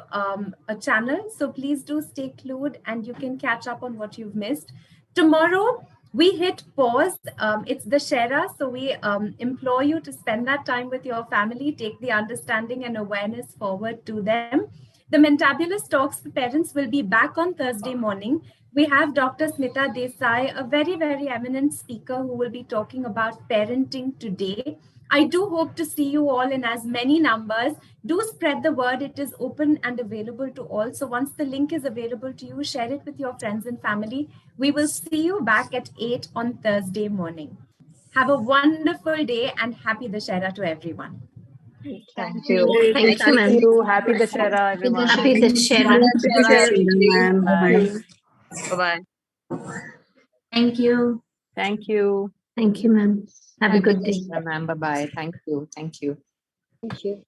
channel. So please do stay glued and you can catch up on what you've missed. Tomorrow, we hit pause. It's the Shera. So we implore you to spend that time with your family, take the understanding and awareness forward to them. The Mentabulous Talks for Parents will be back on Thursday morning. We have Dr. Smita Desai, a very, very eminent speaker who will be talking about parenting today. I do hope to see you all in as many numbers. Do spread the word. It is open and available to all. So once the link is available to you, share it with your friends and family. We will see you back at 8 on Thursday morning. Have a wonderful day and happy Dussehra to everyone. Thank you. Thank you, ma'am. Happy Dussehra, everyone. Happy Dussehra. Ma'am. Bye. Bye-bye. Thank you. Thank you. Thank you, ma'am. Have a good day. Ma'am, bye-bye. Thank you. Thank you. Thank you.